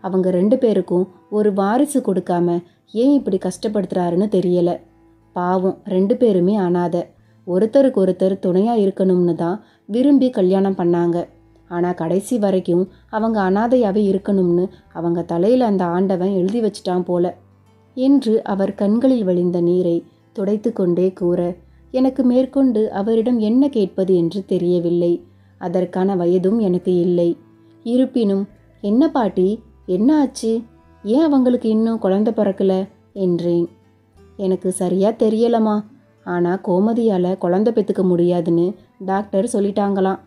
அவங்க 2 பேருக்கும் ஒரு வாரிசு கொடுக்காம ஏன் இப்படி கஷ்டப்படுத்துறாருன்னு தெரியலை. பாவம், 2 பேருமே அனாதை. ஒருத்தருக்கு ஒருத்தர் துணையாக இருக்கணும்னு தான் விரும்பி கல்யாணம் பண்ணாங்க. ஆனால் கடைசி வரைக்கும் அவங்க அனாதையாகவே இருக்கணும்னு அவங்க தலையில் அந்த ஆண்டவன் எழுதி வச்சிட்டான் போல என்று அவர் கண்களில் வழிந்த நீரை துடைத்து கொண்டே கூற, எனக்கு மேற்கொண்டு அவரிடம் என்ன கேட்பது என்று தெரியவில்லை. அதற்கான வயதும் எனக்கு இல்லை. இருப்பினும், என்ன பாட்டி, என்ன ஆச்சு? ஏன் அவங்களுக்கு இன்னும் குழந்தை பிறக்கல என்றேன். எனக்கு சரியாக தெரியலம்மா. ஆனால் கோமதியால் குழந்தை பெற்றுக்க முடியாதுன்னு டாக்டர் சொல்லிட்டாங்களாம்.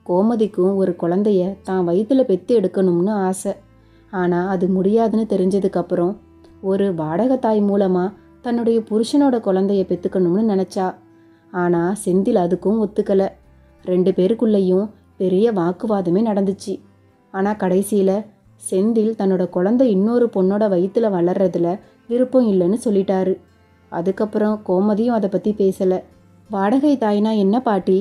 கோமதிக்கும் ஒரு குழந்தைய தான் வயிற்றில் பெற்று எடுக்கணும்னு ஆசை. ஆனால் அது முடியாதுன்னு தெரிஞ்சதுக்கப்புறம் ஒரு வாடகை தாய் மூலமாக தன்னுடைய புருஷனோட குழந்தைய பெற்றுக்கணும்னு நினச்சா. ஆனால் செந்தில் அதுக்கும் ஒத்துக்கலை. 2 பேருக்குள்ளேயும் பெரிய வாக்குவாதமே நடந்துச்சு. ஆனால் கடைசியில் செந்தில் தன்னோட குழந்தை இன்னொரு பொண்ணோட வயிற்றில் வளர்றதுல விருப்பம் இல்லைன்னு சொல்லிட்டாரு. அதுக்கப்புறம் கோமதியும் அதை பற்றி பேசலை. வாடகை தாய்னா என்ன பாட்டி?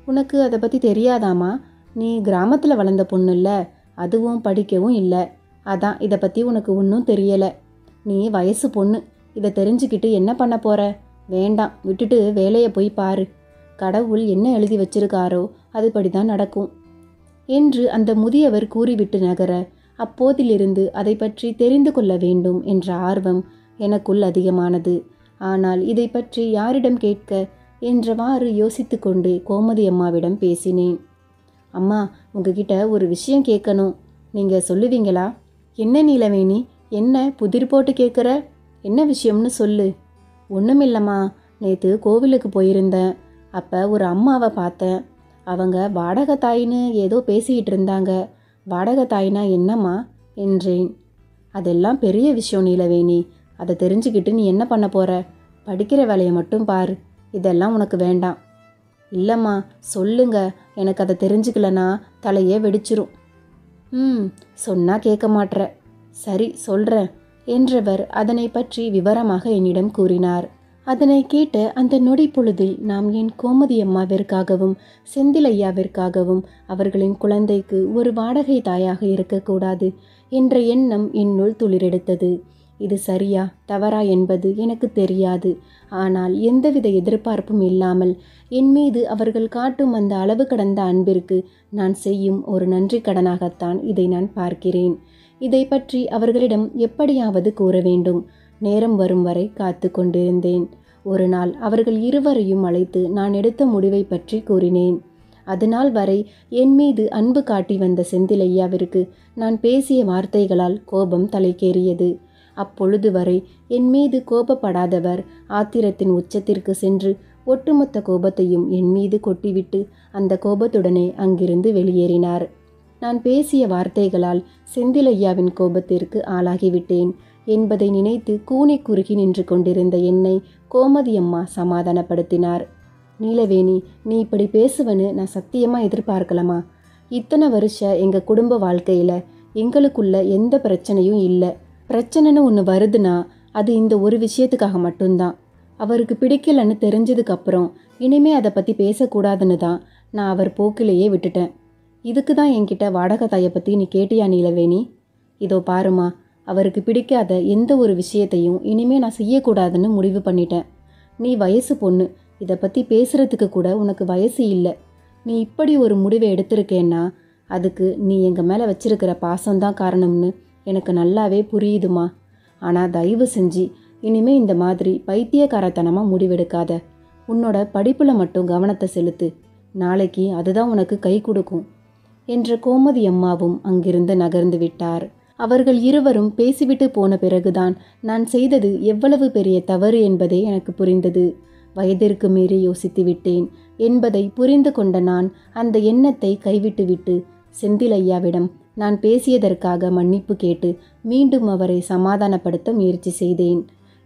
உனக்கு அதை பற்றி தெரியாதாமா? நீ கிராமத்தில் வளர்ந்த பொண்ணு இல்லை, அதுவும் படிக்கவும் இல்லை. அதான் இதை பற்றி உனக்கு ஒன்றும் தெரியலை. நீ வயசு பொண்ணு. இதை தெரிஞ்சுக்கிட்டு என்ன பண்ண போற? வேண்டாம், விட்டுட்டு வேலையை போய் பாரு. கடவுள் என்ன எழுதி வச்சிருக்காரோ அதுபடி தான் நடக்கும் என்று அந்த முதியவர் கூறிவிட்டு நகர, அப்போதிலிருந்து அதை பற்றி தெரிந்து கொள்ள வேண்டும் என்ற ஆர்வம் எனக்குள் அதிகமானது. ஆனால் இதை பற்றி யாரிடம் கேட்க என்றவாறு யோசித்து கொண்டு கோமதி அம்மாவிடம் பேசினேன். அம்மா, உங்ககிட்ட ஒரு விஷயம் கேட்கணும். நீங்கள் சொல்லுவீங்களா? என்ன நீலவேணி, என்ன புதிர் போட்டு கேட்குற? என்ன விஷயம்னு சொல்லு. ஒன்றுமில்லம்மா, நேற்று கோவிலுக்கு போயிருந்தேன். அப்போ ஒரு அம்மாவை பார்த்தேன். அவங்க வாடகை தாயின்னு ஏதோ பேசிக்கிட்டு இருந்தாங்க. வாடகை தாயினா என்னம்மா என்றேன். அதெல்லாம் பெரிய விஷயம் நீலவேணி. அதை தெரிஞ்சுக்கிட்டு நீ என்ன பண்ண போற? படிக்கிற வேலையை மட்டும் பாரு. இதெல்லாம் உனக்கு வேண்டாம். இல்லைம்மா, சொல்லுங்க. எனக்கு அதை தெரிஞ்சுக்கலனா தலையே வெடிச்சிரும். சொன்னால் கேட்க மாட்ற. சரி, சொல்கிறேன் என்றவர் அதனை பற்றி விவரமாக என்னிடம் கூறினார். அதனை கேட்ட அந்த நொடி பொழுதில் நாம் என் கோமதி அம்மாவிற்காகவும் செந்திலையாவிற்காகவும் அவர்களின் குழந்தைக்கு ஒரு வாடகை தாயாக இருக்கக்கூடாது என்ற எண்ணம் என்னுள் துளிரெடுத்தது. இது சரியா தவறா என்பது எனக்கு தெரியாது. ஆனால் எந்தவித எதிர்பார்ப்பும் இல்லாமல் என் மீது அவர்கள் காட்டும் அந்த அளவு கடந்த அன்பிற்கு நான் செய்யும் ஒரு நன்றி கடனாகத்தான் இதை நான் பார்க்கிறேன். இதை பற்றி அவர்களிடம் எப்படியாவது கூற வேண்டும். நேரம் வரும் வரை காத்து கொண்டிருந்தேன். ஒரு நாள் அவர்கள் இருவரையும் அழைத்து நான் எடுத்த முடிவை பற்றி கூறினேன். அதுநாள் வரை என் மீது அன்பு காட்டி வந்த செந்திலையாவிற்கு நான் பேசிய வார்த்தைகளால் கோபம் தலைக்கேறியது. அப்பொழுது வரை என் மீது கோபப்படாதவர் ஆத்திரத்தின் உச்சத்திற்கு சென்று ஒட்டுமொத்த கோபத்தையும் என் மீது கொட்டிவிட்டு அந்த கோபத்துடனே அங்கிருந்து வெளியேறினார். நான் பேசிய வார்த்தைகளால் செந்திலையாவின் கோபத்திற்கு ஆளாகிவிட்டேன் என்பதை நினைத்து கூனி குறுகி நின்று கொண்டிருந்த என்னை கோமதி அம்மா சமாதானப்படுத்தினார். நீலவேணி, நீ இப்படி பேசுவன்னு நான் சத்தியமாக எதிர்பார்க்கலாமா? இத்தனை வருஷம் எங்கள் குடும்ப வாழ்க்கையில் எங்களுக்குள்ள எந்த பிரச்சனையும் இல்லை. பிரச்சனைன்னு ஒன்று வருதுன்னா அது இந்த ஒரு விஷயத்துக்காக மட்டும்தான். அவருக்கு பிடிக்கலன்னு தெரிஞ்சதுக்கப்புறம் இனிமே அதை பற்றி பேசக்கூடாதுன்னு தான் நான் அவர் போக்கிலேயே விட்டுட்டேன். இதுக்கு தான் என்கிட்ட வாடகை தாயை பற்றி நீ கேட்டியா நீலவேணி? இதோ பாருமா, அவருக்கு பிடிக்காத எந்த ஒரு விஷயத்தையும் இனிமே நான் செய்யக்கூடாதுன்னு முடிவு பண்ணிட்டேன். நீ வயசு பொண்ணு, இதை பற்றி பேசுகிறதுக்கு கூட உனக்கு வயசு இல்லை. நீ இப்படி ஒரு முடிவை எடுத்திருக்கேன்னா அதுக்கு நீ எங்கள் மேலே வச்சிருக்கிற பாசம்தான் காரணம்னு எனக்கு நல்லாவே புரியுதுமா. ஆனால் தயவு செஞ்சு இனிமே இந்த மாதிரி பைத்தியக்காரத்தனமாக முடிவெடுக்காத. உன்னோட படிப்பில் மட்டும் கவனத்தை செலுத்து. நாளைக்கு அதுதான் உனக்கு கை கொடுக்கும் என்ற கோமதி அம்மாவும் அங்கிருந்து நகர்ந்து விட்டார். அவர்கள் இருவரும் பேசிவிட்டு போன பிறகுதான் நான் செய்தது எவ்வளவு பெரிய தவறு என்பதே எனக்கு புரிந்தது. வயதிற்கு மீறி யோசித்து விட்டேன் என்பதை புரிந்து கொண்ட நான் அந்த எண்ணத்தை கைவிட்டுவிட்டு செந்திலையாவிடம் நான் பேசியதற்காக மன்னிப்பு கேட்டு மீண்டும் அவரை சமாதானப்படுத்த முயற்சி செய்தேன்.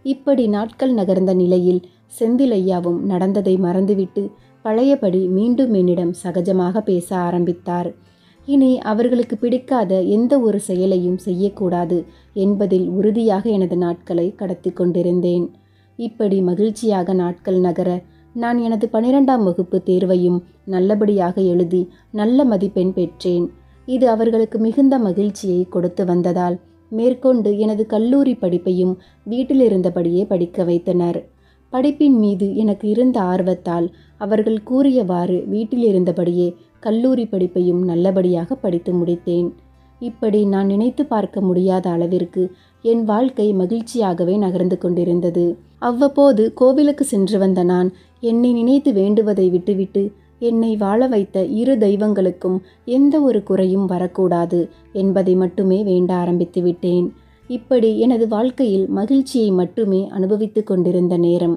இப்படி நாட்கள் நகர்ந்த நிலையில் செந்திலையாவும் நடந்ததை மறந்துவிட்டு பழையபடி மீண்டும் என்னிடம் சகஜமாக பேச ஆரம்பித்தார். இனி அவர்களுக்கு பிடிக்காத எந்த ஒரு செயலையும் செய்யக்கூடாது என்பதில் உறுதியாக எனது நாட்களை கடத்தி கொண்டிருந்தேன். இப்படி மகிழ்ச்சியாக நாட்கள் நகர நான் எனது 12ஆம் வகுப்பு தேர்வையும் நல்லபடியாக எழுதி நல்ல மதிப்பெண் பெற்றேன். இது அவர்களுக்கு மிகுந்த மகிழ்ச்சியை கொடுத்து வந்ததால் மேற்கொண்டு எனது கல்லூரி படிப்பையும் வீட்டில் இருந்தபடியே படிக்க வைத்தனர். படிப்பின் மீது எனக்கு இருந்த ஆர்வத்தால் அவர்கள் கூறியவாறு வீட்டில் இருந்தபடியே கல்லூரி படிப்பையும் நல்லபடியாக படித்து முடித்தேன். இப்படி நான் நினைத்து பார்க்க முடியாத அளவிற்கு என் வாழ்க்கை மகிழ்ச்சியாகவே நகர்ந்து கொண்டிருந்தது. அவ்வப்போது கோவிலுக்கு சென்று வந்த நான் என்னை நினைத்து வேண்டுவதை விட்டுவிட்டு என்னை வாழ வைத்த இரு தெய்வங்களுக்கும் எந்த ஒரு குறையும் வரக்கூடாது என்பதை மட்டுமே வேண்ட ஆரம்பித்து விட்டேன். இப்படி எனது வாழ்க்கையில் மகிழ்ச்சியை மட்டுமே அனுபவித்து கொண்டிருந்த நேரம்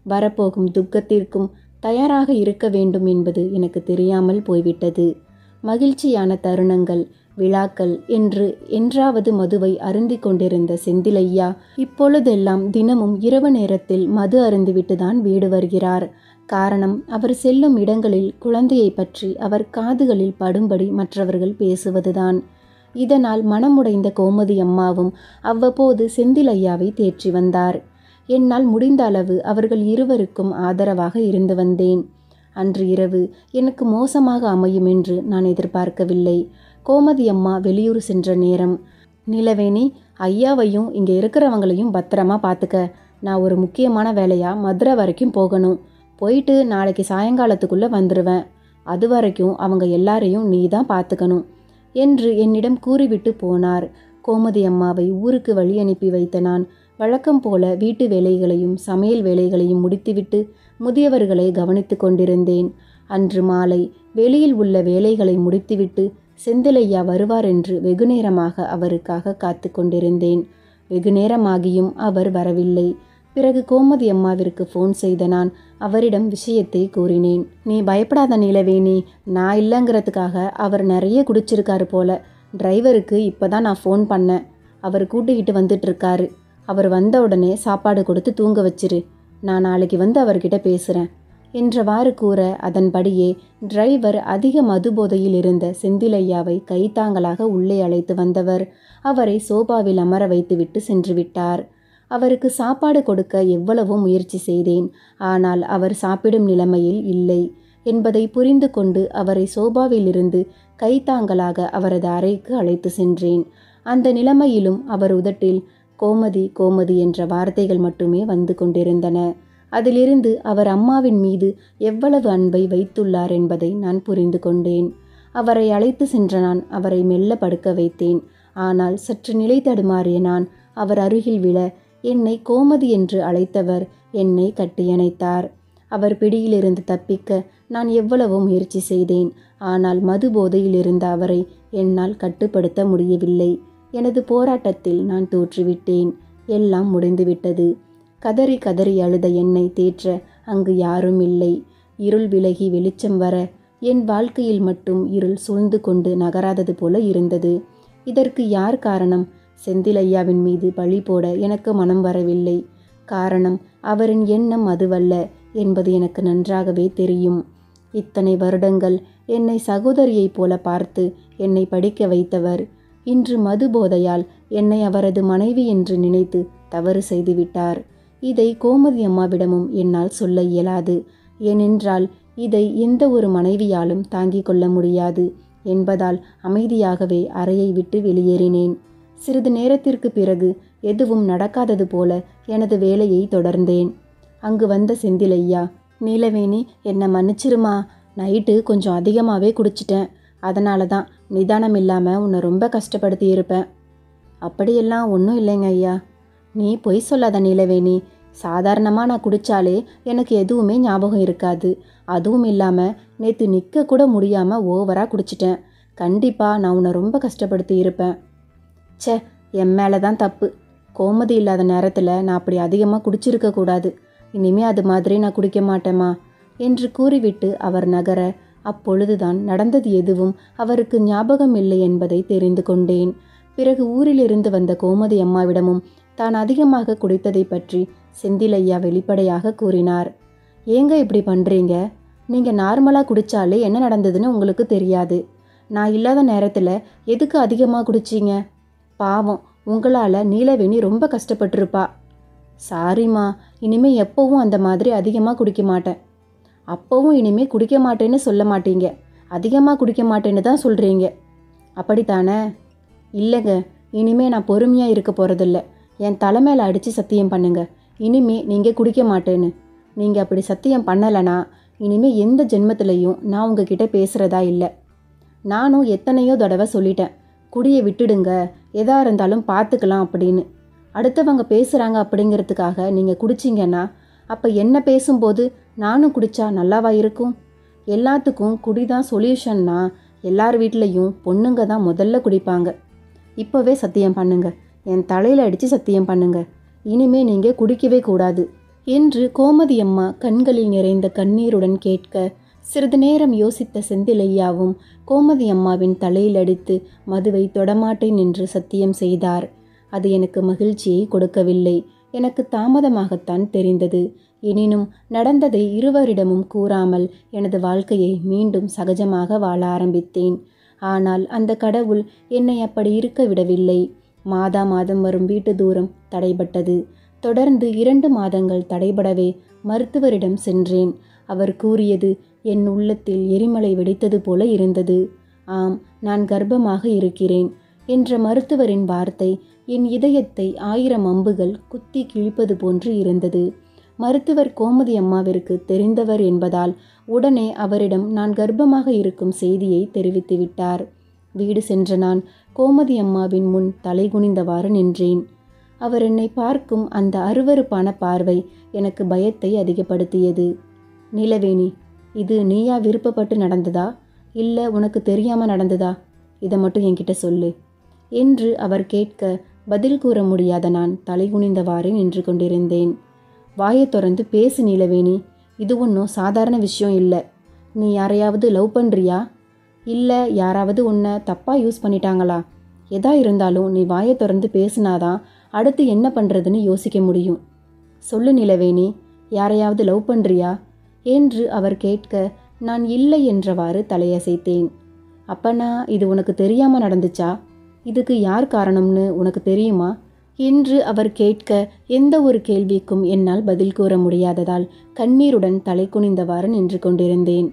வரப்போகும் துக்கத்திற்கும் தயாராக இருக்க வேண்டும் என்பது எனக்கு தெரியாமல் போய்விட்டது. மகிழ்ச்சியான தருணங்கள், விழாக்கள் என்று என்றாவது மதுவை அருந்தி கொண்டிருந்த செந்திலையா இப்பொழுதெல்லாம் தினமும் இரவு நேரத்தில் மது அருந்திவிட்டுதான் வீடு வருகிறார். காரணம், அவர் செல்லும் இடங்களில் குழந்தையை பற்றி அவர் காதுகளில் படும்படி மற்றவர்கள் பேசுவதுதான். இதனால் மனமுடைந்த கோமதி அம்மாவும் அவ்வப்போது செந்திலையாவை தேற்றி வந்தார். என்னால் முடிந்த அளவு அவர்கள் இருவருக்கும் ஆதரவாக இருந்து வந்தேன். அன்று இரவு எனக்கு மோசமாக அமையும் என்று நான் எதிர்பார்க்கவில்லை. கோமதி அம்மா வெளியூர் சென்ற நேரம், நீலவேணி, ஐயாவையும் இங்கே இருக்கிறவங்களையும் பத்திரமா பார்த்துக்க. நான் ஒரு முக்கியமான வேலையாக மதுரை வரைக்கும் போகணும். போயிட்டு நாளைக்கு சாயங்காலத்துக்குள்ளே வந்துடுவேன். அது வரைக்கும் அவங்க எல்லாரையும் நீ தான் பார்த்துக்கணும் என்று என்னிடம் கூறிவிட்டு போனார். கோமதி அம்மாவை ஊருக்கு வழி அனுப்பி வைத்த நான் வழக்கம் போல வீட்டு வேலைகளையும் சமையல் வேலைகளையும் முடித்துவிட்டு முதியவர்களை கவனித்து கொண்டிருந்தேன். அன்று மாலை வெளியில் உள்ள வேலைகளை முடித்துவிட்டு செந்திலையா வருவார் என்று வெகுநேரமாக அவருக்காக காத்து கொண்டிருந்தேன். வெகுநேரமாகியும் அவர் வரவில்லை. பிறகு கோமதி அம்மாவிற்கு ஃபோன் செய்த நான் அவரிடம் விஷயத்தை கூறினேன். நீ பயப்படாத நீலவேணி, நான் இல்லைங்கிறதுக்காக அவர் நிறைய குடிச்சிருக்காரு போல. டிரைவருக்கு இப்போ தான் நான் ஃபோன் பண்ணேன். அவர் கூட்டிக்கிட்டு வந்துட்டுருக்காரு. அவர் வந்த உடனே சாப்பாடு கொடுத்து தூங்க வச்சிரு. நான் நாளைக்கு வந்து அவர்கிட்ட பேசுகிறேன் என்றவாறு கூற அதன்படியே டிரைவர் அதிக மது போதையில் இருந்த செந்திலையாவை கைத்தாங்களாக உள்ளே அழைத்து வந்தவர் அவரை சோபாவில் அமர வைத்துவிட்டு சென்று விட்டார். அவருக்கு சாப்பாடு கொடுக்க எவ்வளவோ முயற்சி செய்தேன். ஆனால் அவர் சாப்பிடும் நிலைமையில் இல்லை என்பதை புரிந்து கொண்டு அவரை சோபாவிலிருந்து கைத்தாங்களாக அவரது அறைக்கு அழைத்து சென்றேன். அந்த நிலைமையிலும் அவர் உதட்டில் கோமதி கோமதி என்ற வார்த்தைகள் மட்டுமே வந்து கொண்டிருந்தன. அதிலிருந்து அவர் அம்மாவின் மீது எவ்வளவு அன்பை வைத்துள்ளார் என்பதை நான் புரிந்து கொண்டேன். அவரை அழைத்து சென்ற நான் அவரை மெல்ல படுக்க வைத்தேன். ஆனால் சற்று நிலை தடுமாறிய நான் அவர் அருகில் விழ என்னை கோமதி என்று அழைத்தவர் என்னை கட்டியணைத்தார். அவர் பிடியிலிருந்து தப்பிக்க நான் எவ்வளவோ முயற்சி செய்தேன். ஆனால் மது போதையில் இருந்த அவரை என்னால் கட்டுப்படுத்த முடியவில்லை. எனது போராட்டத்தில் நான் தோற்றுவிட்டேன். எல்லாம் முடிந்துவிட்டது. கதறி கதறி அழுத என்னை தேற்ற அங்கு யாரும் இல்லை. இருள் விலகி வெளிச்சம் வர என் வாழ்க்கையில் மட்டும் இருள் சூழ்ந்து கொண்டு நகராதது போல இருந்தது. இதற்கு யார் காரணம்? செந்திலையாவின் மீது பழி போட எனக்கு மனம் வரவில்லை. காரணம், அவரின் எண்ணம் அதுவல்ல. என்பது எனக்கு நன்றாகவே தெரியும். இத்தனை வருடங்கள் என்னை சகோதரியைப் போல பார்த்து என்னை படிக்க வைத்தவர் இன்று மது போதையால் என்னை அவரது மனைவி என்று நினைத்து தவறு செய்துவிட்டார். இதை கோமதி அம்மாவிடமும் என்னால் சொல்ல இயலாது. ஏனென்றால் இதை எந்த ஒரு மனைவியாலும் தாங்கிக் கொள்ள முடியாது என்பதால் அமைதியாகவே அறையை விட்டு வெளியேறினேன். சிறிது நேரத்திற்கு பிறகு எதுவும் நடக்காதது போல எனது வேலையை தொடர்ந்தேன். அங்கு வந்த செந்திலையா, நீலவேணி, என்னை மன்னிச்சிருமா, நைட்டு கொஞ்சம் அதிகமாகவே குடிச்சிட்டேன், அதனால தான் நிதானம் இல்லாமல் உன்னை ரொம்ப கஷ்டப்படுத்தி இருப்பேன். அப்படியெல்லாம் ஒன்றும் இல்லைங்க ஐயா. நீ பொய் சொல்லாத நீலவேணி. சாதாரணமாக நான் குடித்தாலே எனக்கு எதுவுமே ஞாபகம் இருக்காது. அதுவும் இல்லாமல் நேற்று நிற்க கூட முடியாமல் ஓவராக குடிச்சிட்டேன். கண்டிப்பாக நான் உன்னை ரொம்ப கஷ்டப்படுத்தி இருப்பேன். ச்சே, என் மேலே தான் தப்பு. கோமதி இல்லாத நேரத்தில் நான் அப்படி அதிகமாக குடிச்சிருக்கக்கூடாது. இனிமே அது மாதிரி நான் குடிக்க மாட்டேம்மா என்று கூறிவிட்டு அவர் நகர, அப்பொழுதுதான் நடந்தது எதுவும் அவருக்கு ஞாபகம் இல்லை என்பதை தெரிந்து கொண்டேன். பிறகு ஊரிலிருந்து வந்த கோமதி அம்மாவிடமும் தான் அதிகமாக குடித்ததை பற்றி செந்திலையா வெளிப்படையாக கூறினார். ஏங்க இப்படி பண்ணுறீங்க? நீங்கள் நார்மலாக குடித்தாலே என்ன நடந்ததுன்னு உங்களுக்கு தெரியாது. நான் இல்லாத நேரத்தில் எதுக்கு அதிகமாக குடிச்சிங்க? பாவம், உங்களால் நீலவேணி ரொம்ப கஷ்டப்பட்டிருப்பா. சாரிம்மா, இனிமே எப்போவும் அந்த மாதிரி அதிகமாக குடிக்க மாட்டேன். அப்போவும் இனிமே குடிக்க மாட்டேன்னு சொல்ல மாட்டீங்க, அதிகமாக குடிக்க மாட்டேன்னு தான் சொல்கிறீங்க, அப்படித்தானே? இல்லைங்க, இனிமே நான் பொறுமையாக இருக்க போகிறதில்ல. என் தலைமையில் அடித்து சத்தியம் பண்ணுங்க, இனிமே நீங்கள் குடிக்க மாட்டேன்னு. நீங்கள் அப்படி சத்தியம் பண்ணலைனா இனிமே எந்த ஜென்மத்திலையும் நான் உங்ககிட்ட பேசுகிறதா இல்லை. நானும் எத்தனையோ தடவை சொல்லிட்டேன், குடியை விட்டுடுங்க, எதா இருந்தாலும் பார்த்துக்கலாம் அப்படின்னு. அடுத்தவங்க பேசுகிறாங்க அப்படிங்கிறதுக்காக நீங்கள் குடிச்சிங்கன்னா அப்போ என்ன பேசும்போது நானும் குடித்தா நல்லாவா இருக்கும்? எல்லாத்துக்கும் குடிதான் சொல்யூஷன்னா எல்லார் வீட்லேயும் பொண்ணுங்க தான் முதல்ல குடிப்பாங்க. இப்போவே சத்தியம் பண்ணுங்க, என் தலையில் அடித்து சத்தியம் பண்ணுங்க, இனிமே நீங்கள் குடிக்கவே கூடாது என்று கோமதி அம்மா கண்களில் நிறைந்த கண்ணீருடன் கேட்க, சிறிது நேரம் யோசித்த செந்திலையாவும் கோமதி அம்மாவின் தலையில் அடித்து மதுவை தொடமாட்டேன் என்று சத்தியம் செய்தார். அது எனக்கு மகிழ்ச்சியை கொடுக்கவில்லை. எனக்கு தாமதமாகத்தான் தெரிந்தது. எனினும் நடந்ததை இருவரிடமும் கூறாமல் எனது வாழ்க்கையை மீண்டும் சகஜமாக வாழ ஆரம்பித்தேன். ஆனால் அந்த கடவுள் என்னை அப்படி இருக்க விடவில்லை. மாதம் வரும் வீட்டு தூரம் தடைபட்டது. தொடர்ந்து 2 மாதங்கள் தடைபடவே மருத்துவரிடம் சென்றேன். அவர் கூறியது என் உள்ளத்தில் எரிமலை வெடித்தது போல இருந்தது. ஆம், நான் கர்ப்பமாக இருக்கிறேன் என்ற மருத்துவரின் வார்த்தை என் இதயத்தை 1000 அம்புகள் குத்தி கிழிப்பது போன்று இருந்தது. மருத்துவர் கோமதி அம்மாவிற்கு தெரிந்தவர் என்பதால் உடனே அவரிடம் நான் கர்ப்பமாக இருக்கும் செய்தியை தெரிவித்து விட்டார். வீடு சென்ற நான் கோமதி அம்மாவின் முன் தலைகுனிந்தவாறு நின்றேன். அவர் என்னை பார்க்கும் அந்த அருவருப்பான பார்வை எனக்கு பயத்தை அதிகப்படுத்தியது. நீலவேணி, இது நீயா விருப்பப்பட்டு நடந்ததா, இல்லை உனக்கு தெரியாமல் நடந்ததா? இதை மட்டும் என்கிட்ட சொல்லு என்று அவர் கேட்க பதில் கூற முடியாத நான் தலைகுனிந்தவாறு நின்று கொண்டிருந்தேன். வாயை திறந்து பேசு நீலவேணி, இது ஒன்றும் சாதாரண விஷயம் இல்லை. நீ யாரையாவது லவ் பண்ணுறியா, இல்லை யாராவது உன்னை தப்பாக யூஸ் பண்ணிட்டாங்களா? எதா இருந்தாலும் நீ வாயை திறந்து பேசினாதான் அடுத்து என்ன பண்ணுறதுன்னு யோசிக்க முடியும். சொல்லு நீலவேணி, யாரையாவது லவ் பண்ணுறியா என்று அவர் கேட்க நான் இல்லை என்றவாறு தலையசைத்தேன். அப்பனா இது உனக்கு தெரியாமல் நடந்துச்சா? இதுக்கு யார் காரணம்னு உனக்கு தெரியுமா என்று அவர் கேட்க எந்த ஒரு கேள்விக்கும் என்னால் பதில் கூற முடியாததால் கண்ணீருடன் தலை குனிந்தவாறு நின்று கொண்டிருந்தேன்.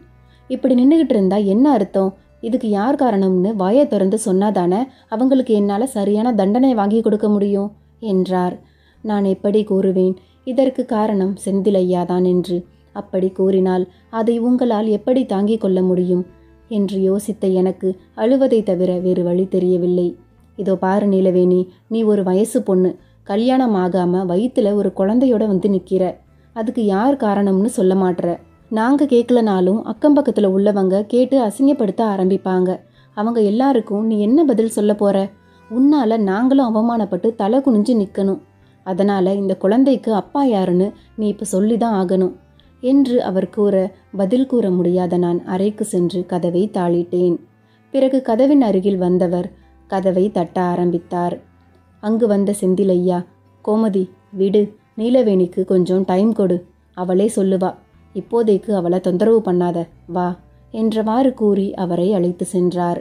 இப்படி நின்றுகிட்டு இருந்தா என்ன அர்த்தம்? இதுக்கு யார் காரணம்னு வாயை திறந்து சொன்னாதானே அவங்களுக்கு என்னால் சரியான தண்டனை வாங்கி கொடுக்க முடியும் என்றார். நான் எப்படி கூறுவேன் இதற்கு காரணம் செந்திலையாதான் என்று? அப்படி கூறினால் அதை உங்களால் எப்படி தாங்கிக் கொள்ள முடியும் என்று யோசித்த எனக்கு அழுவதை தவிர வேறு வழி தெரியவில்லை. இதோ பாரு நீலவேணி, நீ ஒரு வயசு பொண்ணு, கல்யாணம் ஆகாமல் வயிற்றுல ஒரு குழந்தையோட வந்து நிற்கிற. அதுக்கு யார் காரணம்னு சொல்ல மாட்ற. நாங்கள் கேட்கலனாலும் அக்கம் பக்கத்தில் உள்ளவங்க கேட்டு அசிங்கப்படுத்த ஆரம்பிப்பாங்க. அவங்க எல்லாருக்கும் நீ என்ன பதில் சொல்ல போற? உன்னால் நாங்களும் அவமானப்பட்டு தலை குனிஞ்சு நிற்கணும். அதனால் இந்த குழந்தைக்கு அப்பா யாருன்னு நீ இப்போ சொல்லி தான் ஆகணும் என்று அவர் கூற பதில் கூற முடியாத நான் அறைக்கு சென்று கதவை தாளிட்டேன். பிறகு கதவின் அருகில் வந்தவர் கதவை தட்ட ஆரம்பித்தார். அங்கு வந்த செந்திலையா, கோமதி விடு, நீலவேணிக்கு கொஞ்சம் டைம் கொடு, அவளே சொல்லுவா, இப்போதைக்கு அவளை தொந்தரவு பண்ணாத, வா என்றவாறு கூறி அவரை அழைத்து சென்றார்.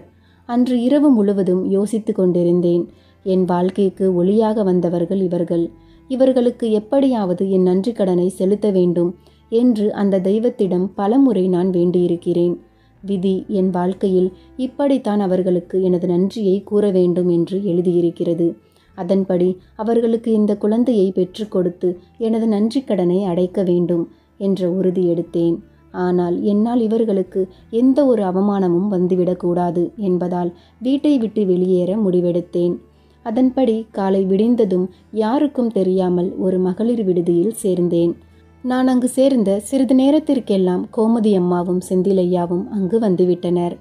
அன்று இரவு முழுவதும் யோசித்து கொண்டிருந்தேன். என் வாழ்க்கைக்கு ஒளியாக வந்தவர்கள் இவர்கள். இவர்களுக்கு எப்படியாவது என் நன்றி கடனை செலுத்த வேண்டும் என்று அந்த தெய்வத்திடம் பலமுறை நான் வேண்டியிருக்கிறேன். விதி என் வாழ்க்கையில் இப்படித்தான் அவர்களுக்கு எனது நன்றியை கூற வேண்டும் என்று எழுதியிருக்கிறது. அதன்படி அவர்களுக்கு இந்த குழந்தையை பெற்று கொடுத்து எனது நன்றி கடனை அடைக்க வேண்டும் என்ற உறுதி எடுத்தேன். ஆனால் என்னால் இவர்களுக்கு எந்த ஒரு அவமானமும் வந்துவிடக்கூடாது என்பதால் வீட்டை விட்டு வெளியேற முடிவெடுத்தேன். அதன்படி காலை விடிந்ததும் யாருக்கும் தெரியாமல் ஒரு மகளிர் விடுதியில் சேர்ந்தேன். நான் அங்கு சேர்ந்த சிறிது நேரத்திற்கெல்லாம் கோமதி அம்மாவும் செந்திலையாவும் அங்கு வந்துவிட்டனர்.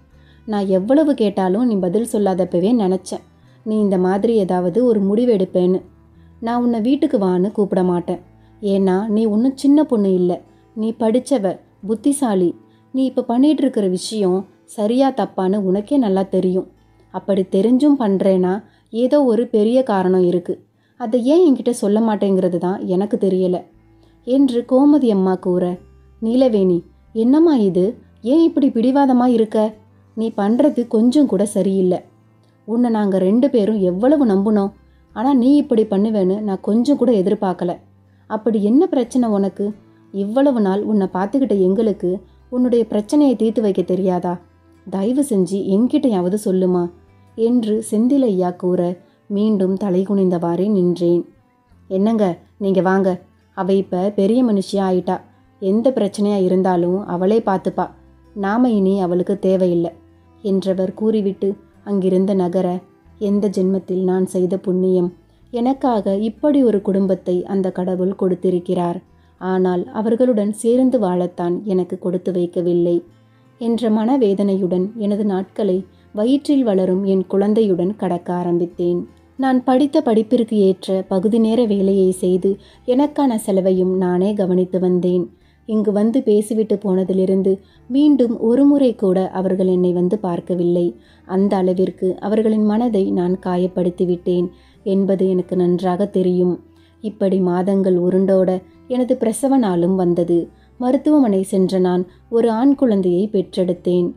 நான் எவ்வளவு கேட்டாலும் நீ பதில் சொல்லாதப்பவே நினச்சேன் நீ இந்த மாதிரி ஏதாவது ஒரு முடிவெடுப்பேன்னு. நான் உன்னை வீட்டுக்கு வான்னு கூப்பிட மாட்டேன். ஏன்னா நீ ஒன்றும் சின்ன பொண்ணு இல்லை, நீ படித்தவ, புத்திசாலி. நீ இப்போ பண்ணிகிட்டு இருக்கிற விஷயம் சரியா தப்பான்னு உனக்கே நல்லா தெரியும். அப்படி தெரிஞ்சும் பண்ணுறேன்னா ஏதோ ஒரு பெரிய காரணம் இருக்குது. அதை ஏன் என்கிட்ட சொல்ல மாட்டேங்கிறது தான் எனக்கு தெரியலை என்று கோமதி அம்மா கூற, நீலவேணி என்னம்மா இது, ஏன் இப்படி பிடிவாதமாக இருக்க? நீ பண்ணுறது கொஞ்சம் கூட சரியில்லை. உன்னை நாங்கள் 2 பேரும் எவ்வளவு நம்பினோம். ஆனால் நீ இப்படி பண்ணுவேன்னு நான் கொஞ்சம் கூட எதிர்பார்க்கல. அப்படி என்ன பிரச்சனை உனக்கு? இவ்வளவு நாள் உன்னை பார்த்துக்கிட்ட எங்களுக்கு உன்னுடைய பிரச்சனையை தீர்த்து வைக்க தெரியாதா? தயவு செஞ்சு என்கிட்டையாவது சொல்லுமா என்று செந்திலையா கூற மீண்டும் தலை குனிந்தவாறே நின்றேன். என்னங்க, நீங்கள் வாங்க. அவள் இப்போ பெரிய மனுஷியா ஆயிட்டா. எந்த பிரச்சனையாக இருந்தாலும் அவளே பார்த்துப்பா. நாம இனி அவளுக்கு தேவையில்லை என்றவர் கூறிவிட்டு அங்கிருந்த நகர, எந்த ஜென்மத்தில் நான் செய்த புண்ணியம், எனக்காக இப்படி ஒரு குடும்பத்தை அந்த கடவுள் கொடுத்திருக்கிறார். ஆனால் அவர்களுடன் சேர்ந்து வாழத்தான் எனக்கு கொடுத்து வைக்கவில்லை என்ற மனவேதனையுடன் எனது நாட்களை வயிற்றில் வளரும் என் குழந்தையுடன் கடக்க ஆரம்பித்தேன். நான் படித்த படிப்பிற்கு ஏற்ற பகுதி நேர வேலையை செய்து எனக்கான செலவையும் நானே கவனித்து வந்தேன். இங்கு வந்து பேசிவிட்டு போனதிலிருந்து மீண்டும் ஒரு முறை கூட அவர்கள் என்னை வந்து பார்க்கவில்லை. அந்த அளவிற்கு அவர்களின் மனதை நான் காயப்படுத்திவிட்டேன் என்பது எனக்கு நன்றாக தெரியும். இப்படி மாதங்கள் உருண்டோட எனது பிரசவ நாளும் வந்தது. மருத்துவமனை சென்ற நான் ஒரு ஆண் குழந்தையை பெற்றெடுத்தேன்.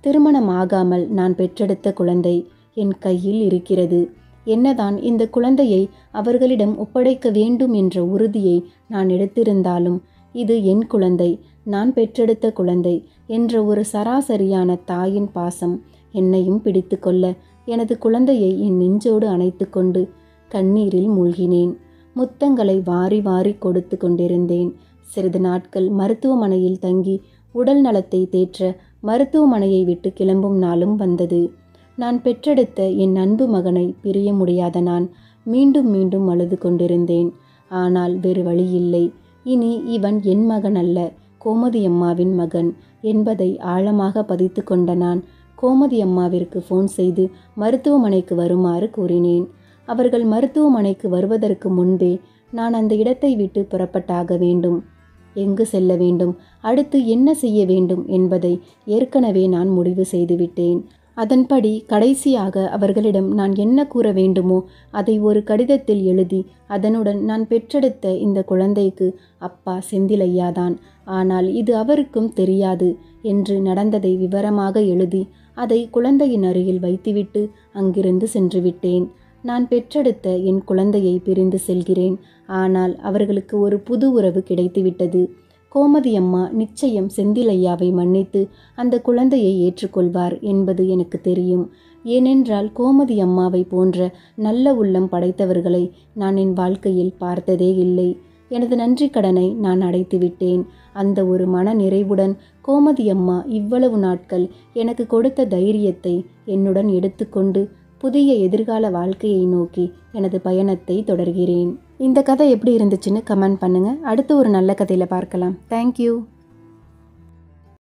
திருமணம் ஆகாமல் நான் பெற்றெடுத்த குழந்தை என் கையில் இருக்கிறது. என்னதான் இந்த குழந்தையை அவர்களிடம் ஒப்படைக்க வேண்டும் என்ற உறுதியை நான் எடுத்திருந்தாலும் இது என் குழந்தை, நான் பெற்றெடுத்த குழந்தை என்ற ஒரு சராசரியான தாயின் பாசம் என்னையும் பிடித்து கொள்ள எனது குழந்தையை என் நெஞ்சோடு அணைத்து கொண்டு கண்ணீரில் மூழ்கினேன். முத்தங்களை வாரி வாரி கொடுத்து கொண்டிருந்தேன். சிறிது நாட்கள் மருத்துவமனையில் தங்கி உடல் நலத்தை தேற்ற மருத்துவமனையை விட்டு கிளம்பும் நாளும் வந்தது. நான் பெற்றெடுத்த என் அன்பு மகனை பிரிய முடியாத நான் மீண்டும் மீண்டும் அழுது கொண்டிருந்தேன். ஆனால் வேறு வழியில்லை. இனி இவன் என் மகன் அல்ல, கோமதி அம்மாவின் மகன் என்பதை ஆழமாக பதித்து கொண்ட நான் கோமதி அம்மாவிற்கு ஃபோன் செய்து மருத்துவமனைக்கு வருமாறு கூறினேன். அவர்கள் மருத்துவமனைக்கு வருவதற்கு முன்பே நான் அந்த இடத்தை விட்டு புறப்பட்டாக வேண்டும். எங்கு செல்ல வேண்டும், அடுத்து என்ன செய்ய வேண்டும் என்பதை ஏற்கனவே நான் முடிவு செய்துவிட்டேன். அதன்படி கடைசியாக அவர்களிடம் நான் என்ன கூற வேண்டுமோ அதை ஒரு கடிதத்தில் எழுதி அதனுடன் நான் பெற்றெடுத்த இந்த குழந்தைக்கு அப்பா செந்திலையாதான், ஆனால் இது அவருக்கும் தெரியாது என்று நடந்ததை விவரமாக எழுதி அதை குழந்தையின் அருகில் வைத்துவிட்டு அங்கிருந்து சென்று விட்டேன். நான் பெற்றெடுத்த என் குழந்தையை பிரிந்து செல்கிறேன். ஆனால் அவர்களுக்கு ஒரு புது உறவு கிடைத்துவிட்டது. கோமதி அம்மா நிச்சயம் செந்திலையாவை மன்னித்து அந்த குழந்தையை ஏற்றுக்கொள்வார் என்பது எனக்கு தெரியும். ஏனென்றால் கோமதி அம்மாவை போன்ற நல்ல உள்ளம் படைத்தவர்களை நான் என் வாழ்க்கையில் பார்த்ததே இல்லை. எனது நன்றி கடனை நான் அடைத்து விட்டேன். அந்த ஒரு மன நிறைவுடன் கோமதி அம்மா இவ்வளவு நாட்கள் எனக்கு கொடுத்த தைரியத்தை என்னுடன் எடுத்துக்கொண்டு புதிய எதிர்கால வாழ்க்கையை நோக்கி எனது பயணத்தை தொடர்கிறேன். இந்த கதை எப்படி இருந்துச்சுன்னு கமெண்ட் பண்ணுங்கள். அடுத்து ஒரு நல்ல கதையில் பார்க்கலாம். தேங்க்யூ.